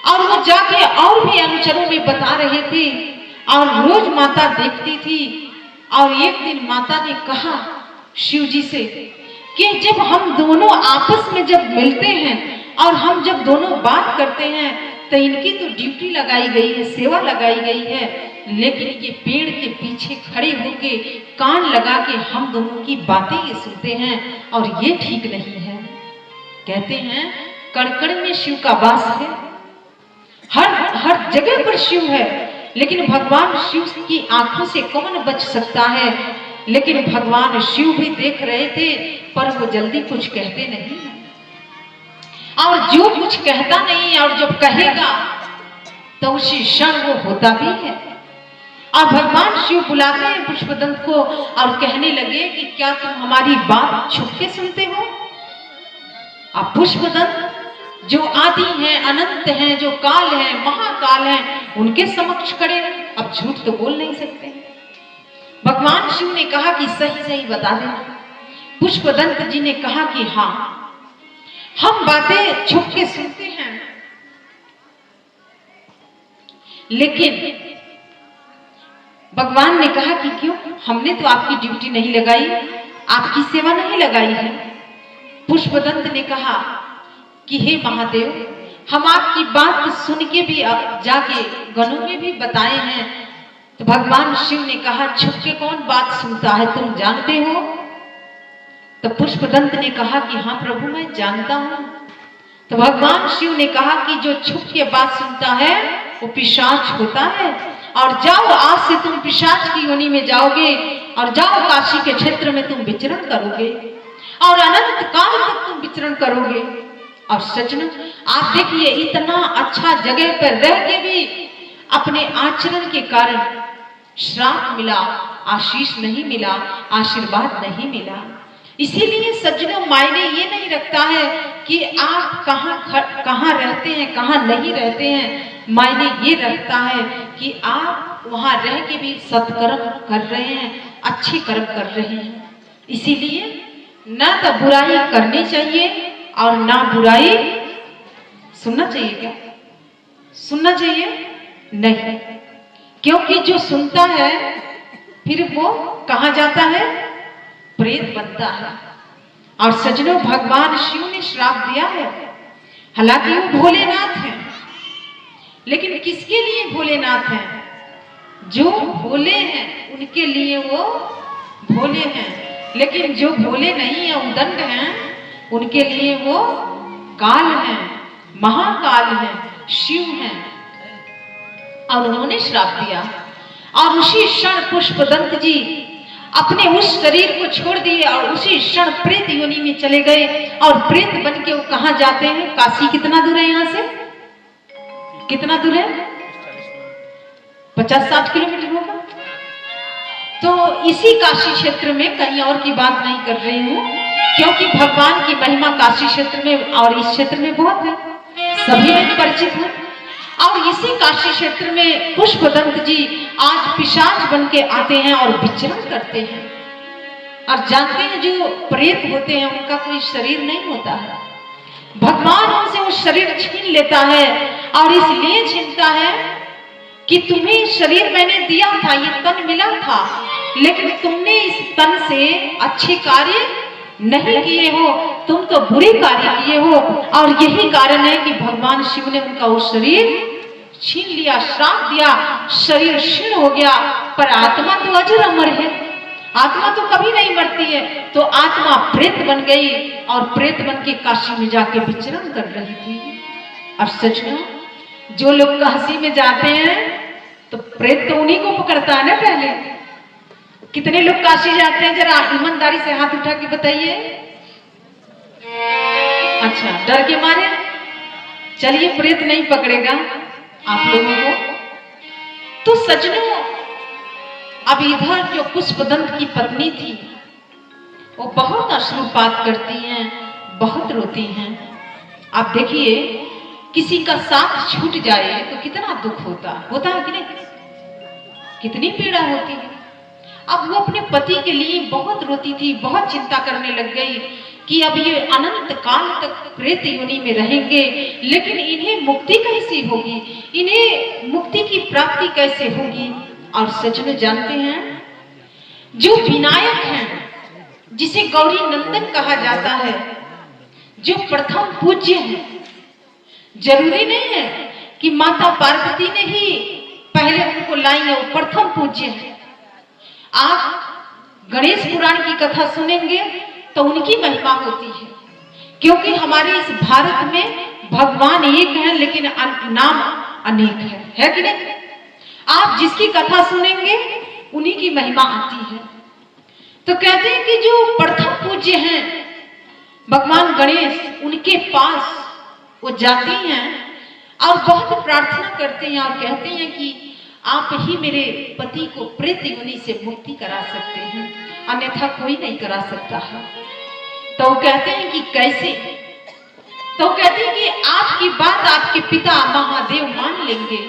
और वो जाके और भी अनुचरों में बता रहे थे और रोज माता देखती थी। और एक दिन माता ने कहा शिव जी से कि जब हम दोनों आपस में जब मिलते हैं और हम जब दोनों बात करते हैं तो इनकी तो ड्यूटी लगाई गई है, सेवा लगाई गई है, लेकिन ये पेड़ के पीछे खड़े होके कान लगा के हम दोनों की बातें ये सुनते हैं और ये ठीक नहीं है। कहते हैं कड़कड़ में शिव का वास है, हर जगह पर शिव है, लेकिन भगवान शिव की आंखों से कौन बच सकता है। लेकिन भगवान शिव भी देख रहे थे, पर वो जल्दी कुछ कहते नहीं है। और जो कुछ कहता नहीं और जब कहेगा तो उसी क्षण वो होता भी है। और भगवान शिव बुलाते हैं पुष्पदंत को और कहने लगे कि क्या तुम हमारी बात छुप के सुनते हो? अब पुष्पदंत जो आदि हैं, अनंत हैं, जो काल हैं, महाकाल हैं, उनके समक्ष खड़े हैं, अब झूठ तो बोल नहीं सकते। भगवान शिव ने कहा कि सही सही बता देना। पुष्पदंत जी ने कहा कि हाँ, हम बातें छुप के सुनते हैं, लेकिन भगवान ने कहा कि क्यों? हमने तो आपकी ड्यूटी नहीं लगाई, आपकी सेवा नहीं लगाई है। पुष्पदंत ने कहा कि हे महादेव, हम आपकी बात सुन के भी जाके गणों में भी बताए हैं। तो भगवान शिव ने कहा छुप के कौन बात सुनता है, तुम जानते हो? तो पुष्पदंत ने कहा कि हाँ प्रभु, मैं जानता हूं। तो भगवान शिव ने कहा कि जो छुप के बात सुनता है वो पिशाच होता है, और जाओ आज से तुम पिशाच की योनि में जाओगे और जाओ काशी के क्षेत्र में तुम विचरण करोगे और अनंत काल तक तुम विचरण करोगे। और सजन आप देखिए, इतना अच्छा जगह पर रह के भी अपने आचरण के कारण श्राप मिला, आशीष नहीं मिला, आशीर्वाद नहीं मिला। इसीलिए सज्जनों, मायने ये नहीं रखता है कि आप कहाँ रहते हैं, कहाँ नहीं रहते हैं। मायने ये रखता है कि आप वहां रह के भी सत्कर्म कर रहे हैं, अच्छे कर्म कर रहे हैं। इसीलिए ना तो बुराई करनी चाहिए और ना बुराई सुनना चाहिए। क्या सुनना चाहिए? नहीं, क्योंकि जो सुनता है फिर वो कहाँ जाता है? प्रेत बनता है। और सजनों, भगवान शिव ने श्राप दिया है। हालांकि वो भोलेनाथ हैं, लेकिन किसके लिए भोलेनाथ हैं? जो भोले हैं उनके लिए वो भोले हैं, लेकिन जो भोले नहीं है, उदंड हैं, उनके लिए वो काल हैं, महाकाल हैं, शिव हैं। और उन्होंने श्राप दिया और उसी क्षण पुष्पदंत जी अपने उस शरीर को छोड़ दिए और उसी क्षण प्रेत योनि में चले गए। और प्रेत बन के वो कहाँ जाते हैं? काशी कितना दूर है यहाँ से? कितना दूर है? 50-60 किलोमीटर होगा। तो इसी काशी क्षेत्र में, कहीं और की बात नहीं कर रही हूँ, क्योंकि भगवान की महिमा काशी क्षेत्र में और इस क्षेत्र में बहुत है, सभी लोग परिचित हैं। और इसी काशी क्षेत्र में पुष्पदंत जी आज पिशाच बन के आते हैं और विचरण करते हैं। और जानते हैं, जो प्रेत होते हैं उनका कोई शरीर नहीं होता है, भगवान उनसे वो शरीर छीन लेता है। और इसलिए छीनता है कि तुम्हें शरीर मैंने दिया था, ये तन मिला था, लेकिन तुमने इस तन से अच्छे कार्य नहीं किए हो, तुम तो बुरे कार्य किए हो। और यही कारण है कि भगवान शिव ने उनका वो शरीर छीन लिया, श्राप दिया, शरीर क्षीण हो गया। पर आत्मा तो अजर अमर है, आत्मा तो कभी नहीं मरती है। तो आत्मा प्रेत बन गई और प्रेत बन के काशी में जाके विचरण कर रही थी। और सचना, जो लोग काशी में जाते हैं तो प्रेत तो उन्हीं को पकड़ता है ना। पहले कितने लोग काशी जाते हैं? जरा ईमानदारी से हाथ उठा के बताइए। अच्छा, डर के मारे? चलिए, प्रेत नहीं पकड़ेगा आप लोगों को। तो सजनों, अब इधर जो पुष्पदंत की पत्नी थी वो बहुत अश्रुपात करती हैं, बहुत रोती हैं। आप देखिए, किसी का साथ छूट जाए तो कितना दुख होता है कि नहीं? कितनी पीड़ा होती है। अब वो अपने पति के लिए बहुत रोती थी, बहुत चिंता करने लग गई कि अब ये अनंत काल तक प्रेत योनि में रहेंगे, लेकिन इन्हें मुक्ति कैसे होगी, इन्हें मुक्ति की प्राप्ति कैसे होगी। और सच में जानते हैं, जो विनायक हैं, जिसे गौरी नंदन कहा जाता है, जो प्रथम पूज्य हैं, जरूरी नहीं है कि माता पार्वती ने ही पहले उनको लाई है, वो प्रथम पूज्य है। आप गणेश पुराण की कथा सुनेंगे तो उनकी महिमा होती है, क्योंकि हमारे इस भारत में भगवान एक है लेकिन नाम अनेक है कि नहीं? आप जिसकी कथा सुनेंगे उन्हीं की महिमा आती है। तो कहते हैं कि जो प्रथम पूज्य हैं भगवान गणेश, उनके पास वो जाती हैं और बहुत प्रार्थना करते हैं और कहते हैं कि आप ही मेरे पति को प्रेत योनि से मुक्ति करा सकते हैं, अन्यथा कोई नहीं करा सकता है। तो वो कहते हैं कि कैसे? तो कहते हैं कि आपकी बात आपके पिता महादेव मान लेंगे,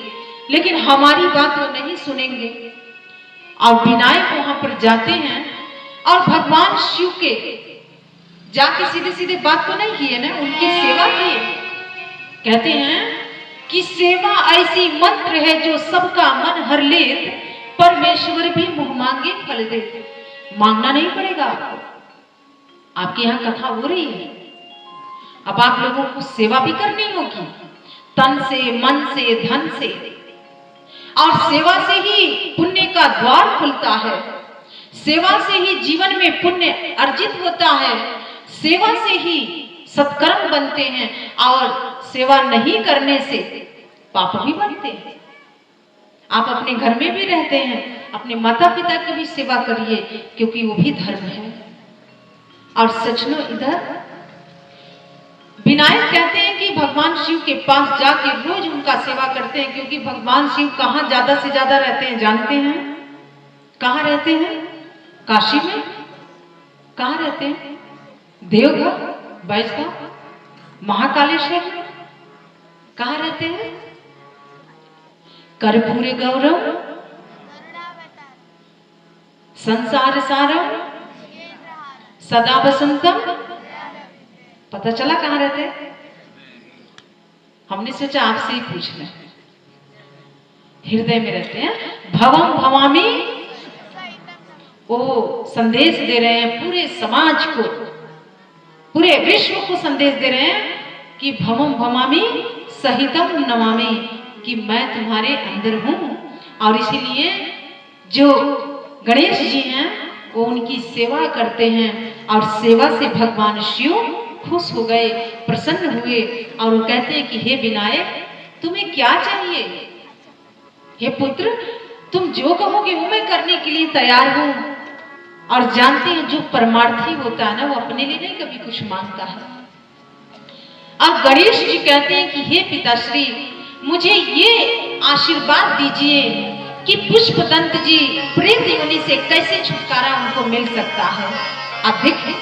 लेकिन हमारी बात वो नहीं सुनेंगे। और विनायक वहां पर जाते हैं और भगवान शिव के जाके सीधे सीधे बात तो नहीं किए ना, उनकी सेवा किए। कहते हैं कि सेवा ऐसी मंत्र है जो सबका मन हर लेत, परमेश्वर भी मुंह मांगे फल दे। मांगना नहीं पड़ेगा आपको। आपके यहाँ कथा हो रही है, अब आप लोगों को सेवा भी करनी होगी, तन से, मन से, धन से। और सेवा से ही पुण्य का द्वार खुलता है, सेवा से ही जीवन में पुण्य अर्जित होता है, सेवा से ही सत्कर्म बनते हैं, और सेवा नहीं करने से पाप भी बनते हैं। आप अपने घर में भी रहते हैं, अपने माता पिता की भी सेवा करिए, क्योंकि वो भी धर्म है। और सचनो इधर विनायक कहते हैं कि भगवान शिव के पास जाके रोज उनका सेवा करते हैं, क्योंकि भगवान शिव कहाँ ज्यादा से ज्यादा रहते हैं जानते हैं? कहाँ रहते हैं? काशी में। कहाँ रहते हैं? देवघर, बैजनाथ, महाकालेश्वर। कहाँ रहते हैं? कर्पूरे गौरव संसार सारम सदा बसंतम। पता चला कहाँ रहते हैं? हमने सोचा आपसे ही पूछ लें। हृदय में रहते हैं। भवम भवामी, वो संदेश दे रहे हैं पूरे समाज को, पूरे विश्व को संदेश दे रहे हैं कि भवम भवामी सहितम नमामि, कि मैं तुम्हारे अंदर हूं। और इसीलिए जो गणेश जी हैं वो उनकी सेवा करते हैं, और सेवा से भगवान शिव खुश हो गए, प्रसन्न हुए, और वो कहते हैं कि हे विनायक तुम्हें क्या चाहिए? हे पुत्र तुम जो कहोगे वो मैं करने के लिए तैयार हूं। और जानते हैं जो परमार्थी होता है ना, वो अपने लिए नहीं कभी कुछ मांगता है। अब गणेश जी कहते हैं कि हे पिताश्री मुझे ये आशीर्वाद दीजिए कि पुष्पदंत जी प्रेत योनि से कैसे छुटकारा उनको मिल सकता है। आप देखिए,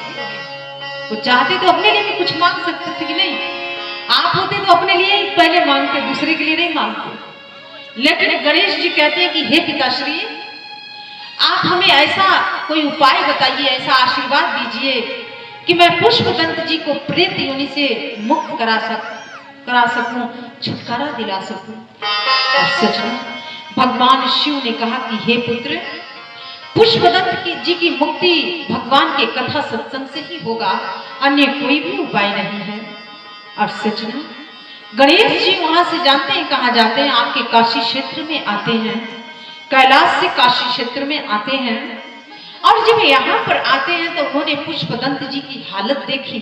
वो चाहते तो अपने लिए भी कुछ मांग सकते थे कि नहीं? आप होते तो अपने लिए ही पहले मांगते, दूसरे के लिए नहीं मांगते। लेकिन गणेश जी कहते हैं कि हे पिताश्री आप हमें ऐसा कोई उपाय बताइए, ऐसा आशीर्वाद दीजिए कि मैं पुष्पदंत जी को प्रेत योनि से मुक्त करा सकूं, छुटकारा दिला सकूं। और सच में भगवान शिव ने कहा कि हे पुत्र पुष्पदंत जी की मुक्ति भगवान के कथा सत्संग से ही होगा, अन्य कोई भी उपाय नहीं है। और सच में गणेश जी वहां से जानते हैं कहाँ जाते हैं? आपके काशी क्षेत्र में आते हैं, कैलाश से काशी क्षेत्र में आते हैं। और जब यहाँ पर आते हैं तो उन्होंने पुष्पदंत जी की हालत देखी।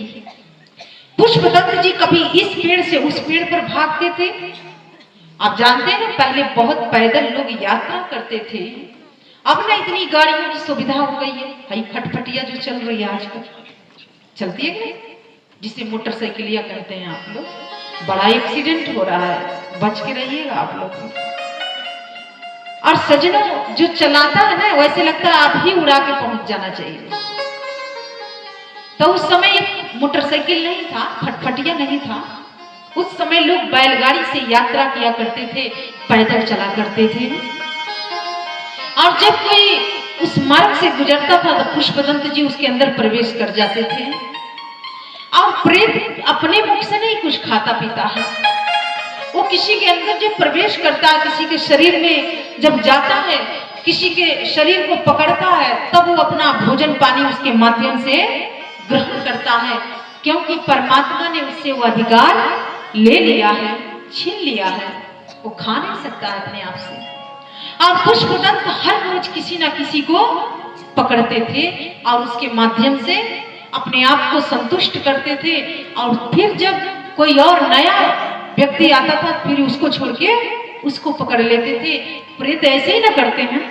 पुष्पदंत जी कभी इस पेड़ से उस पेड़ पर भागते थे। आप जानते हैं ना, पहले बहुत पैदल लोग यात्रा करते थे, अब ना इतनी गाड़ियों की सुविधा हो गई है। भाई फटफटिया जो चल रही है आजकल, चलती है क्या, जिसे मोटरसाइकिलिया कहते हैं आप लोग। बड़ा एक्सीडेंट हो रहा है, बच के रहिएगा आप लोग। और सजनों जो चलाता है ना, वैसे लगता है आप ही उड़ा के पहुंच जाना चाहिए। तो उस समय मोटरसाइकिल नहीं था, फटफटिया नहीं था। उस समय लोग बैलगाड़ी से यात्रा किया करते थे, पैदल चला करते थे। और जब कोई उस मार्ग से गुजरता था तो पुष्पदंत जी उसके अंदर प्रवेश कर जाते थे। और प्रेत अपने मुख से नहीं कुछ खाता पीता है, वो किसी के अंदर जब प्रवेश करता है, किसी के शरीर में जब जाता है, किसी के शरीर को पकड़ता है, तब वो अपना भोजन पानी उसके माध्यम से ग्रहण करता है, क्योंकि परमात्मा ने उससे वो अधिकार ले लिया है, छीन लिया है। वो खा नहीं सकता है अपने आप से। और पुष्पदंत हर रोज किसी ना किसी को पकड़ते थे और उसके माध्यम से अपने आप को संतुष्ट करते थे। और फिर जब कोई और नया व्यक्ति आता था, फिर उसको छोड़ के उसको पकड़ लेते थे। प्रेत ऐसे ही ना करते हैं,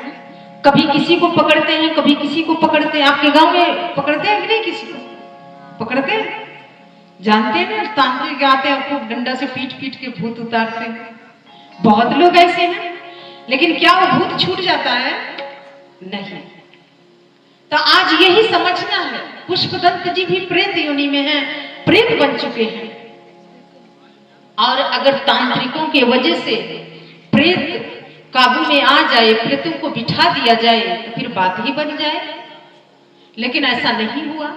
कभी किसी को पकड़ते हैं, कभी किसी को पकड़ते हैं। आपके गांव में पकड़ते हैं कि नहीं? किसी को पकड़ते हैं? जानते हैं ना, तांत्रिक आते हैं, खूब डंडा से पीट पीट के भूत उतारते हैं। बहुत लोग ऐसे हैं, लेकिन क्या वो भूत छूट जाता है? नहीं। तो आज यही समझना है, पुष्पदंत जी भी प्रेत योनि में हैं, प्रेत बन चुके हैं। और अगर तांत्रिकों के वजह से प्रेत काबू में आ जाए, प्रेतों को बिठा दिया जाए, तो फिर बात ही बन जाए। लेकिन ऐसा नहीं हुआ।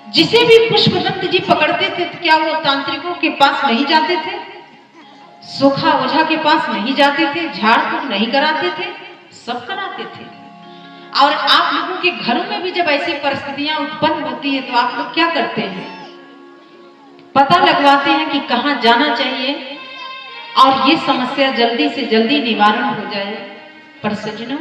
जिसे भी पुष्पदंत जी पकड़ते थे, तो क्या वो तांत्रिकों के पास नहीं जाते थे? सोखा ओझा के पास नहीं जाते थे? झाड़ फूक नहीं कराते थे? सब कराते थे। और आप लोगों के घरों में भी जब ऐसी परिस्थितियां उत्पन्न होती है, तो आप लोग क्या करते हैं? पता लगवाते हैं कि कहाँ जाना चाहिए और ये समस्या जल्दी से जल्दी निवारण हो जाए। पर सज्जनों,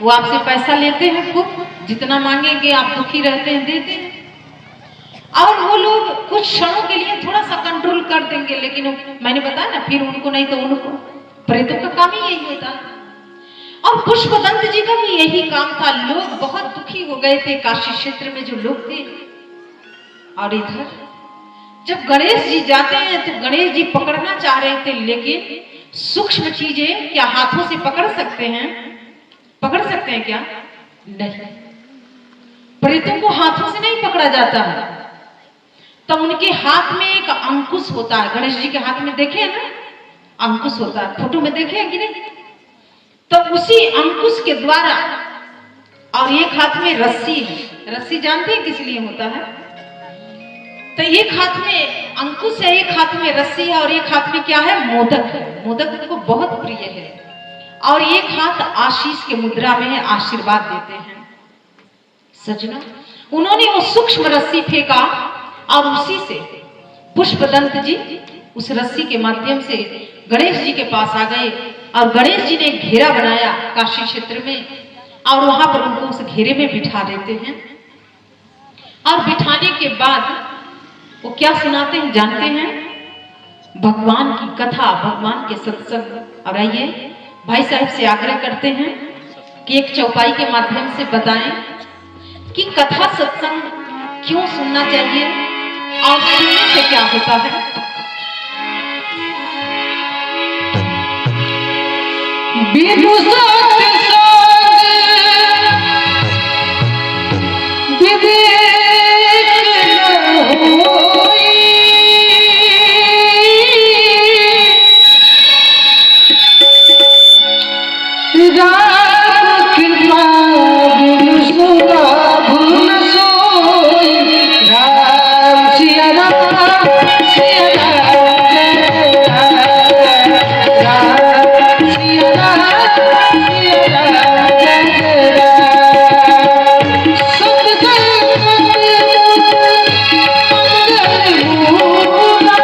वो आपसे पैसा लेते हैं खूब, जितना मांगेंगे आप दुखी रहते हैं, देते हैं। और वो लोग कुछ क्षणों के लिए थोड़ा सा कंट्रोल कर देंगे, लेकिन मैंने बताया ना, फिर उनको नहीं तो उनको। प्रेतों का काम ही यही होता है। और पुष्पदंत जी का भी यही काम था। लोग बहुत दुखी हो गए थे काशी क्षेत्र में जो लोग थे। और इधर जब गणेश जी जाते हैं तो गणेश जी पकड़ना चाह रहे थे, लेकिन सूक्ष्म चीजें क्या हाथों से पकड़ सकते हैं? पकड़ सकते हैं क्या? नहीं, प्रेतों को हाथों से नहीं पकड़ा जाता है। तब उनके हाथ में एक अंकुश होता है। गणेश जी के हाथ में देखे हैं ना, अंकुश होता है, फोटो में देखे हैं कि नहीं? तो उसी अंकुश के द्वारा, और एक हाथ में रस्सी है। रस्सी जानते हैं किस लिए होता है? तो एक हाथ में अंकुश है, एक हाथ में रस्सी है, और एक हाथ में क्या है? मोदक है। मोदक उनको बहुत प्रिय है। और एक हाथ आशीष के मुद्रा में है, आशीर्वाद देते हैं। सजना, उन्होंने वो सूक्ष्म रस्सी फेंका और उसी से पुष्पदंत जी उस रस्सी के माध्यम से गणेश जी के पास आ गए। और गणेश जी ने घेरा बनाया काशी क्षेत्र में, और वहां पर उनको उस घेरे में बिठा देते हैं। और बिठाने के बाद वो क्या सुनाते हैं जानते हैं? भगवान की कथा, भगवान के सत्संग। और आइए भाई साहब से आग्रह करते हैं कि एक चौपाई के माध्यम से बताएं कि कथा सत्संग क्यों सुनना चाहिए और सुनने से क्या होता है। बिनु सत्संग विवेक न होई, राम कृपा बिनु सुलभ न सोई। राम सिया राम, सिया राम जय राम। राम सिया राम, सिया राम जय राम। सतगुरु मंगल मूला,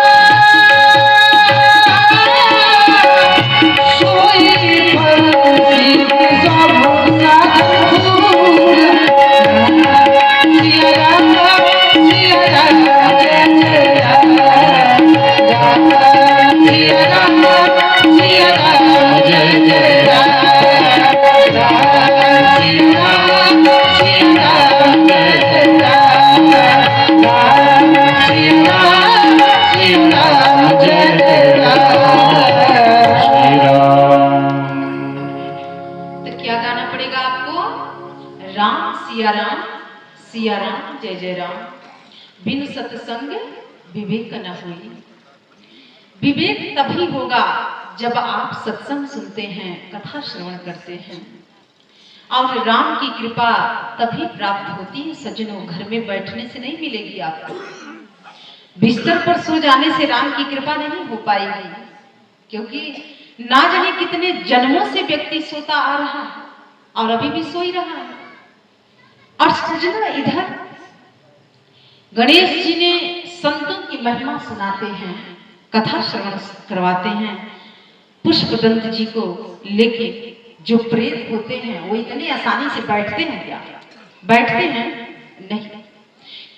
सोई फल सिद्ध सब साधन फूल। सिया राम, सिया राम जय जय राम। राम सिया राम, सिया राम जय जय राम। राम सिया राम, सिया राम जय जय राम। राम सिया राम, सिया राम जय जय राम। तो क्या गाना पड़ेगा आपको? राम सिया राम, सिया राम जय जय राम। बिनु सत्संग विवेक न होई। विवेक तभी होगा जब आप सत्संग सुनते हैं, कथा श्रवण करते हैं। और राम की कृपा तभी प्राप्त होती है सज्जनों, घर में बैठने से नहीं मिलेगी आपको। बिस्तर पर सो जाने से राम की कृपा नहीं हो पाएगी, क्योंकि ना जाने कितने जन्मों से व्यक्ति सोता आ रहा है और अभी भी सो ही रहा है। और सज्जना, इधर गणेश जी ने संतों की महिमा सुनाते हैं, कथा श्रवण करवाते हैं। पुष्पदंत जी को लेके जो प्रेत होते हैं वो इतनी आसानी से बैठते हैं क्या? बैठते हैं नहीं,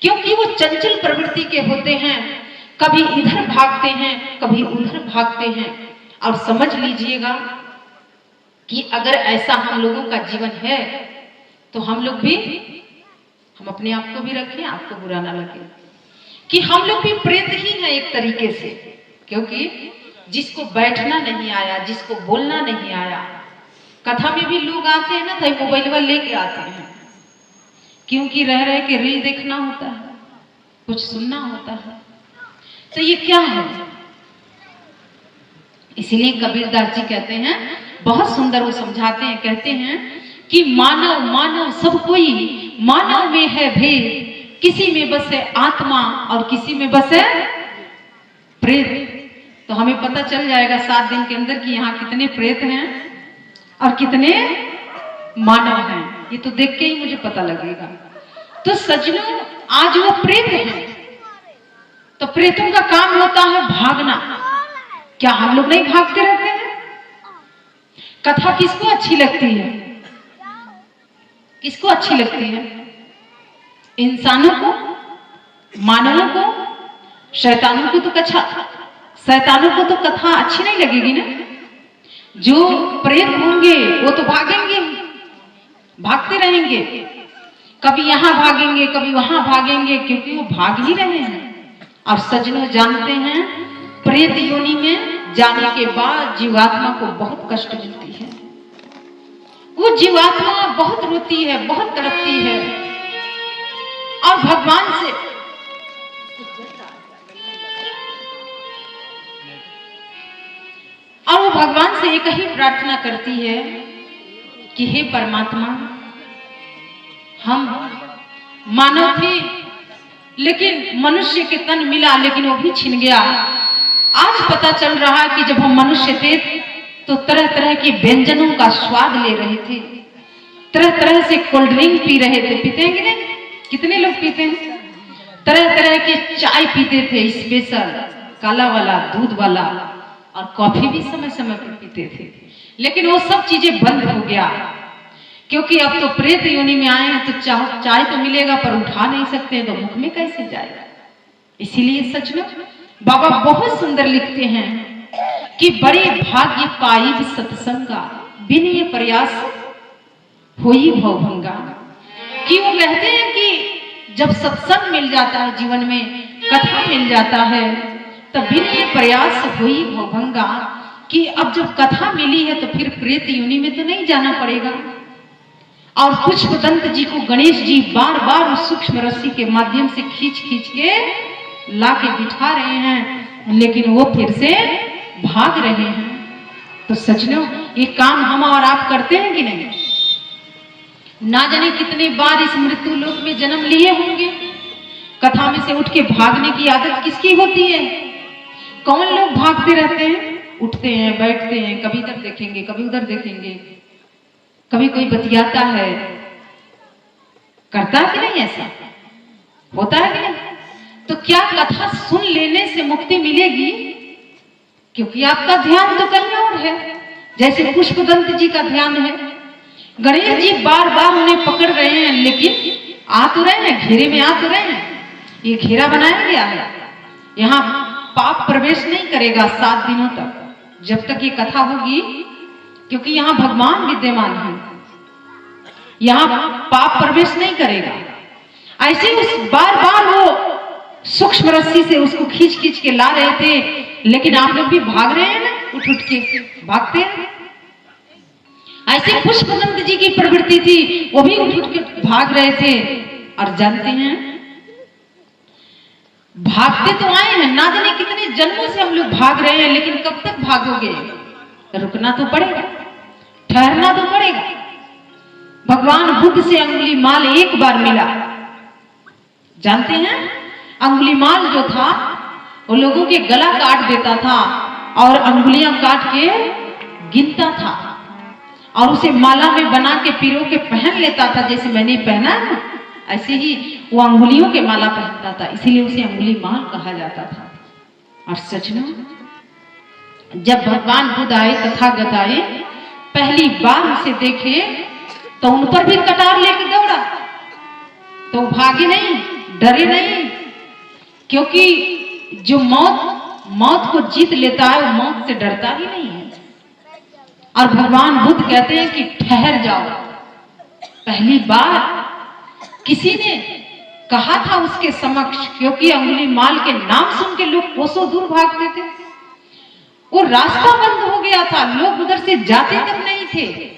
क्योंकि वो चंचल प्रवृत्ति के होते हैं। कभी इधर भागते हैं, कभी उधर भागते हैं। और समझ लीजिएगा कि अगर ऐसा हम लोगों का जीवन है तो हम लोग भी, हम अपने आप को भी रखें, आपको बुरा ना लगे, कि हम लोग भी प्रेत ही हैं एक तरीके से। क्योंकि जिसको बैठना नहीं आया, जिसको बोलना नहीं आया, कथा में भी लोग आते हैं ना तो मोबाइल लेके आते हैं, क्योंकि रह रहे के रील देखना होता है, कुछ सुनना होता है। तो ये क्या है? इसीलिए कबीरदास जी कहते हैं, बहुत सुंदर वो समझाते हैं, कहते हैं कि मानव मानव सब कोई, मानव में है भेद, किसी में बस है आत्मा और किसी में बस है प्रेत। तो हमें पता चल जाएगा 7 दिन के अंदर कि यहाँ कितने प्रेत हैं और कितने मानव हैं। ये तो देख के ही मुझे पता लगेगा। तो सज्जनों, आज वो प्रेत हैं, तो प्रेतों का काम होता है भागना। क्या हम लोग नहीं भागते रहते हैं? कथा किसको अच्छी लगती है? किसको अच्छी लगती है? इंसानों को मानवों को, शैतानों को तो शैतानों को तो कथा अच्छी नहीं लगेगी ना। जो प्रेत होंगे वो तो भागेंगे, भागते रहेंगे, कभी यहां भागेंगे कभी वहां भागेंगे, क्योंकि वो भाग ही रहे हैं। और सज्जनों जानते हैं, प्रेत योनि में जाने के बाद जीवात्मा को बहुत कष्ट मिलती है। वो जीवात्मा बहुत रोती है, बहुत तड़पती है, और भगवान से वो भगवान से एक ही प्रार्थना करती है कि हे परमात्मा, हम मानव थे लेकिन मनुष्य के तन मिला, लेकिन वो भी छिन गया। आज पता चल रहा है कि जब हम मनुष्य थे तो तरह तरह के व्यंजनों का स्वाद ले रहे थे, तरह तरह से कोल्ड ड्रिंक पी रहे थे। पीते हैं कि नहीं? कितने लोग पीते हैं? तरह तरह के चाय पीते थे, स्पेशल काला वाला, दूध वाला, और कॉफी भी समय समय पर पीते थे। लेकिन वो सब चीजें बंद हो गया, क्योंकि अब तो प्रेत योनि में आए हैं तो चाय तो मिलेगा पर उठा नहीं सकते, तो मुख में कैसे जाएगा। इसीलिए सच में बाबा बहुत सुंदर लिखते हैं कि बड़े भाग्य पाइब सत्संगा, बिन ये प्रयास होई भवभंगा। कि वो कहते हैं कि जब सत्संग मिल जाता है जीवन में, कथा मिल जाता है, तब बिन ये प्रयास होई भवभंगा, कि अब जब कथा मिली है तो फिर प्रेत योनि में तो नहीं जाना पड़ेगा। और पुष्पदंत जी को गणेश जी बार बार उस सूक्ष्म रस्सी के माध्यम से खींच खींच के ला के बिठा रहे हैं, लेकिन वो फिर से भाग रहे हैं। तो सज्जनों, ये काम हम और आप करते हैं कि नहीं? ना जाने कितने बार इस मृत्यु लोक में जन्म लिए होंगे। कथा में से उठ के भागने की आदत किसकी होती है? कौन लोग भागते रहते हैं? उठते हैं, बैठते हैं, कभी इधर देखेंगे कभी उधर देखेंगे, कभी कोई बतियाता है, करता है कि नहीं? ऐसा होता है कि नहीं? तो क्या कथा सुन लेने से मुक्ति मिलेगी? क्योंकि आपका ध्यान तो कहीं और है। जैसे पुष्पदंत जी का ध्यान है, गणेश जी बार बार उन्हें पकड़ रहे हैं, लेकिन आ तो रहे हैं, घेरे में आ तो रहे हैं। ये घेरा बनाया गया है, यहाँ पाप प्रवेश नहीं करेगा 7 दिनों तक, जब तक ये कथा होगी, क्योंकि यहाँ भगवान विद्यमान है, यहाँ पाप प्रवेश नहीं करेगा। ऐसे उस बार बार वो सूक्ष्म रस्सी से उसको खींच खींच के ला रहे थे, लेकिन आप लोग भी भाग रहे हैं ना, उठ उठ के भागते हैं। ऐसे पुष्पदंत जी की प्रवृत्ति थी, वो भी उठ उठ के भाग रहे थे। और जानते हैं, भागते तो आए हैं, ना जाने कितने जन्मों से हम लोग भाग रहे हैं, लेकिन कब तक भागोगे? रुकना तो पड़ेगा, ठहरना तो पड़ेगा। भगवान बुद्ध से अंगुलीमाल एक बार मिला। जानते हैं, अंगुलीमाल जो था वो लोगों के गला काट देता था और अंगुलियां काट के गिनता था, और उसे माला में बना के पिरो के पहन लेता था। जैसे मैंने पहना है ऐसे ही वो अंगुलियों के माला पहनता था, इसीलिए उसे अंगुलीमाल कहा जाता था। और सच में जब भगवान बुद्ध आए, तथागत आए, पहली बार उसे देखे तो उन पर भी कटार लेके दौड़ा, तो भागे नहीं, डरे नहीं, क्योंकि जो मौत को जीत लेता है वो मौत से डरता ही नहीं है। और भगवान बुद्ध कहते हैं कि ठहर जाओ। पहली बार किसी ने कहा था उसके समक्ष, क्योंकि अंगुलीमाल के नाम सुन के लोग कोसों दूर भागते थे, वो रास्ता बंद हो गया था, लोग उधर से जाते तक नहीं थे।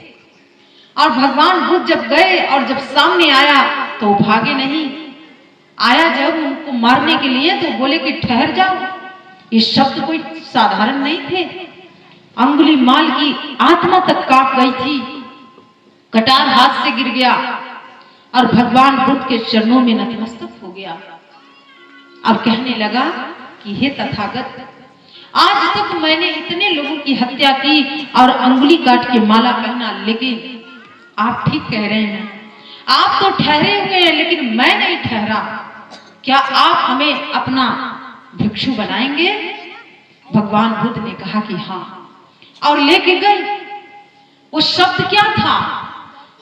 और भगवान बुद्ध जब गए और जब सामने आया तो भागे नहीं, आया जब उनको मारने के लिए तो बोले कि ठहर जाओ। ये शब्द कोई साधारण नहीं थे, अंगुलीमाल की आत्मा तक कांप गई थी। कटार हाथ से गिर गया और भगवान बुद्ध के चरणों में नतमस्तक हो गया और कहने लगा कि हे तथागत, आज तक मैंने इतने लोगों की हत्या की और अंगुली काट के माला पहना, लेकिन आप ठीक कह रहे हैं, आप तो ठहरे हुए हैं, लेकिन मैं नहीं ठहरा। क्या आप हमें अपना भिक्षु बनाएंगे? भगवान बुद्ध ने कहा कि हाँ, और लेके गए। वो शब्द क्या था?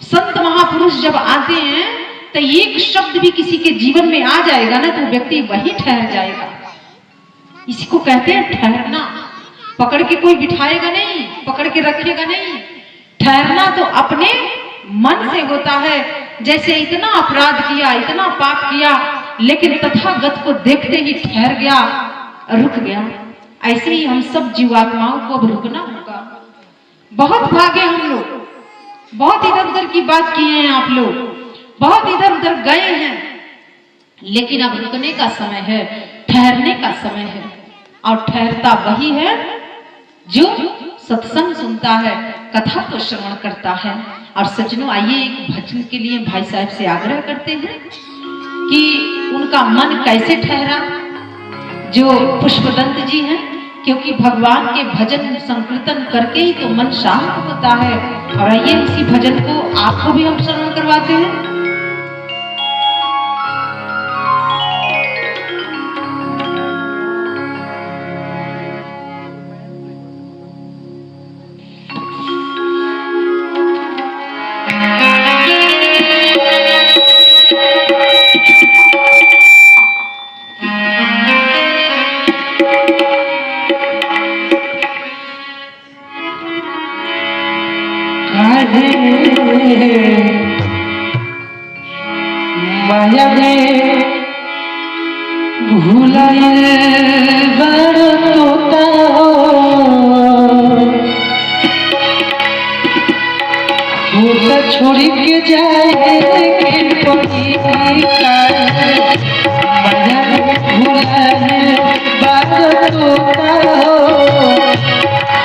संत महापुरुष जब आते हैं तो एक शब्द भी किसी के जीवन में आ जाएगा ना तो व्यक्ति वही ठहर जाएगा। इसी को कहते हैं ठहरना। पकड़ के कोई बिठाएगा नहीं, पकड़ के रखेगा नहीं। ठहरना तो अपने मन से होता है। जैसे इतना अपराध किया, इतना पाप किया, लेकिन तथागत को देखते ही ठहर गया, रुक गया। ऐसे ही हम सब जीवात्माओं को अब रुकना होगा। बहुत भागे हम लोग, बहुत इधर उधर की बात किए हैं आप लोग, बहुत इधर उधर गए हैं, लेकिन अब रुकने का समय है, ठहरने का समय है। और ठहरता वही है जो सत्संग सुनता है, कथा को श्रवण करता है। और सज्जनों, आइए एक भजन के लिए भाई साहब से आग्रह करते हैं कि उनका मन कैसे ठहरा, जो पुष्पदंत जी हैं, क्योंकि भगवान के भजन संकीर्तन करके ही तो मन शांत होता है। और आइए इसी भजन को आपको भी हम श्रवण करवाते हैं। माया में भूलाए बड़ तोता होता छोड़ के जाए के पड़ी माया में भूलाए बड़ तोता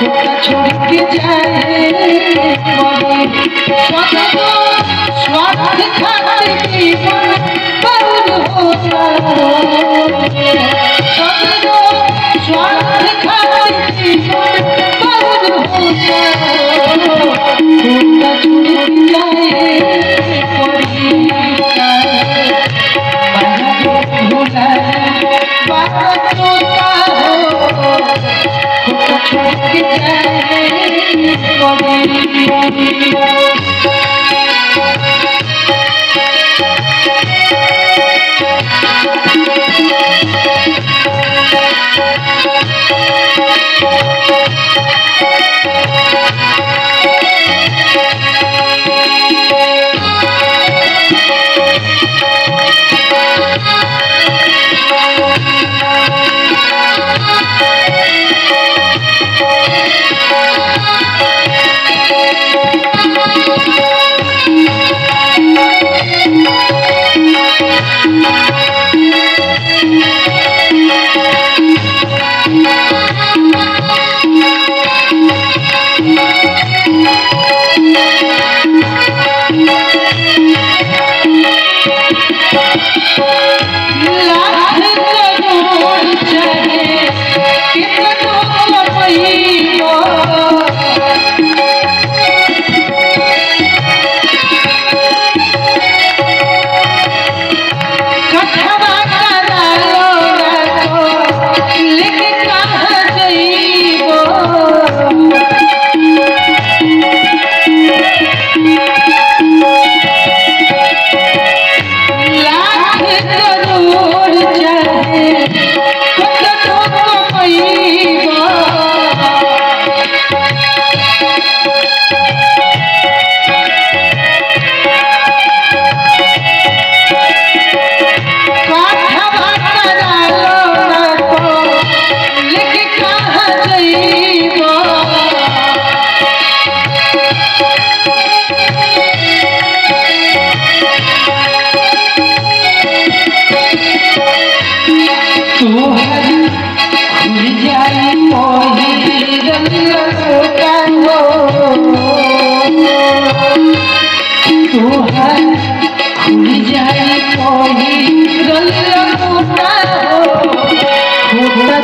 होता छोड़ के जाए पड़ी स्वार्थ खातिर जीवन बहुल होता स्वार्थ खातिर जीवन बहुल होता होता छूट जाए पड़ी माया भूला बात होता होता छूट जाए पड़ी।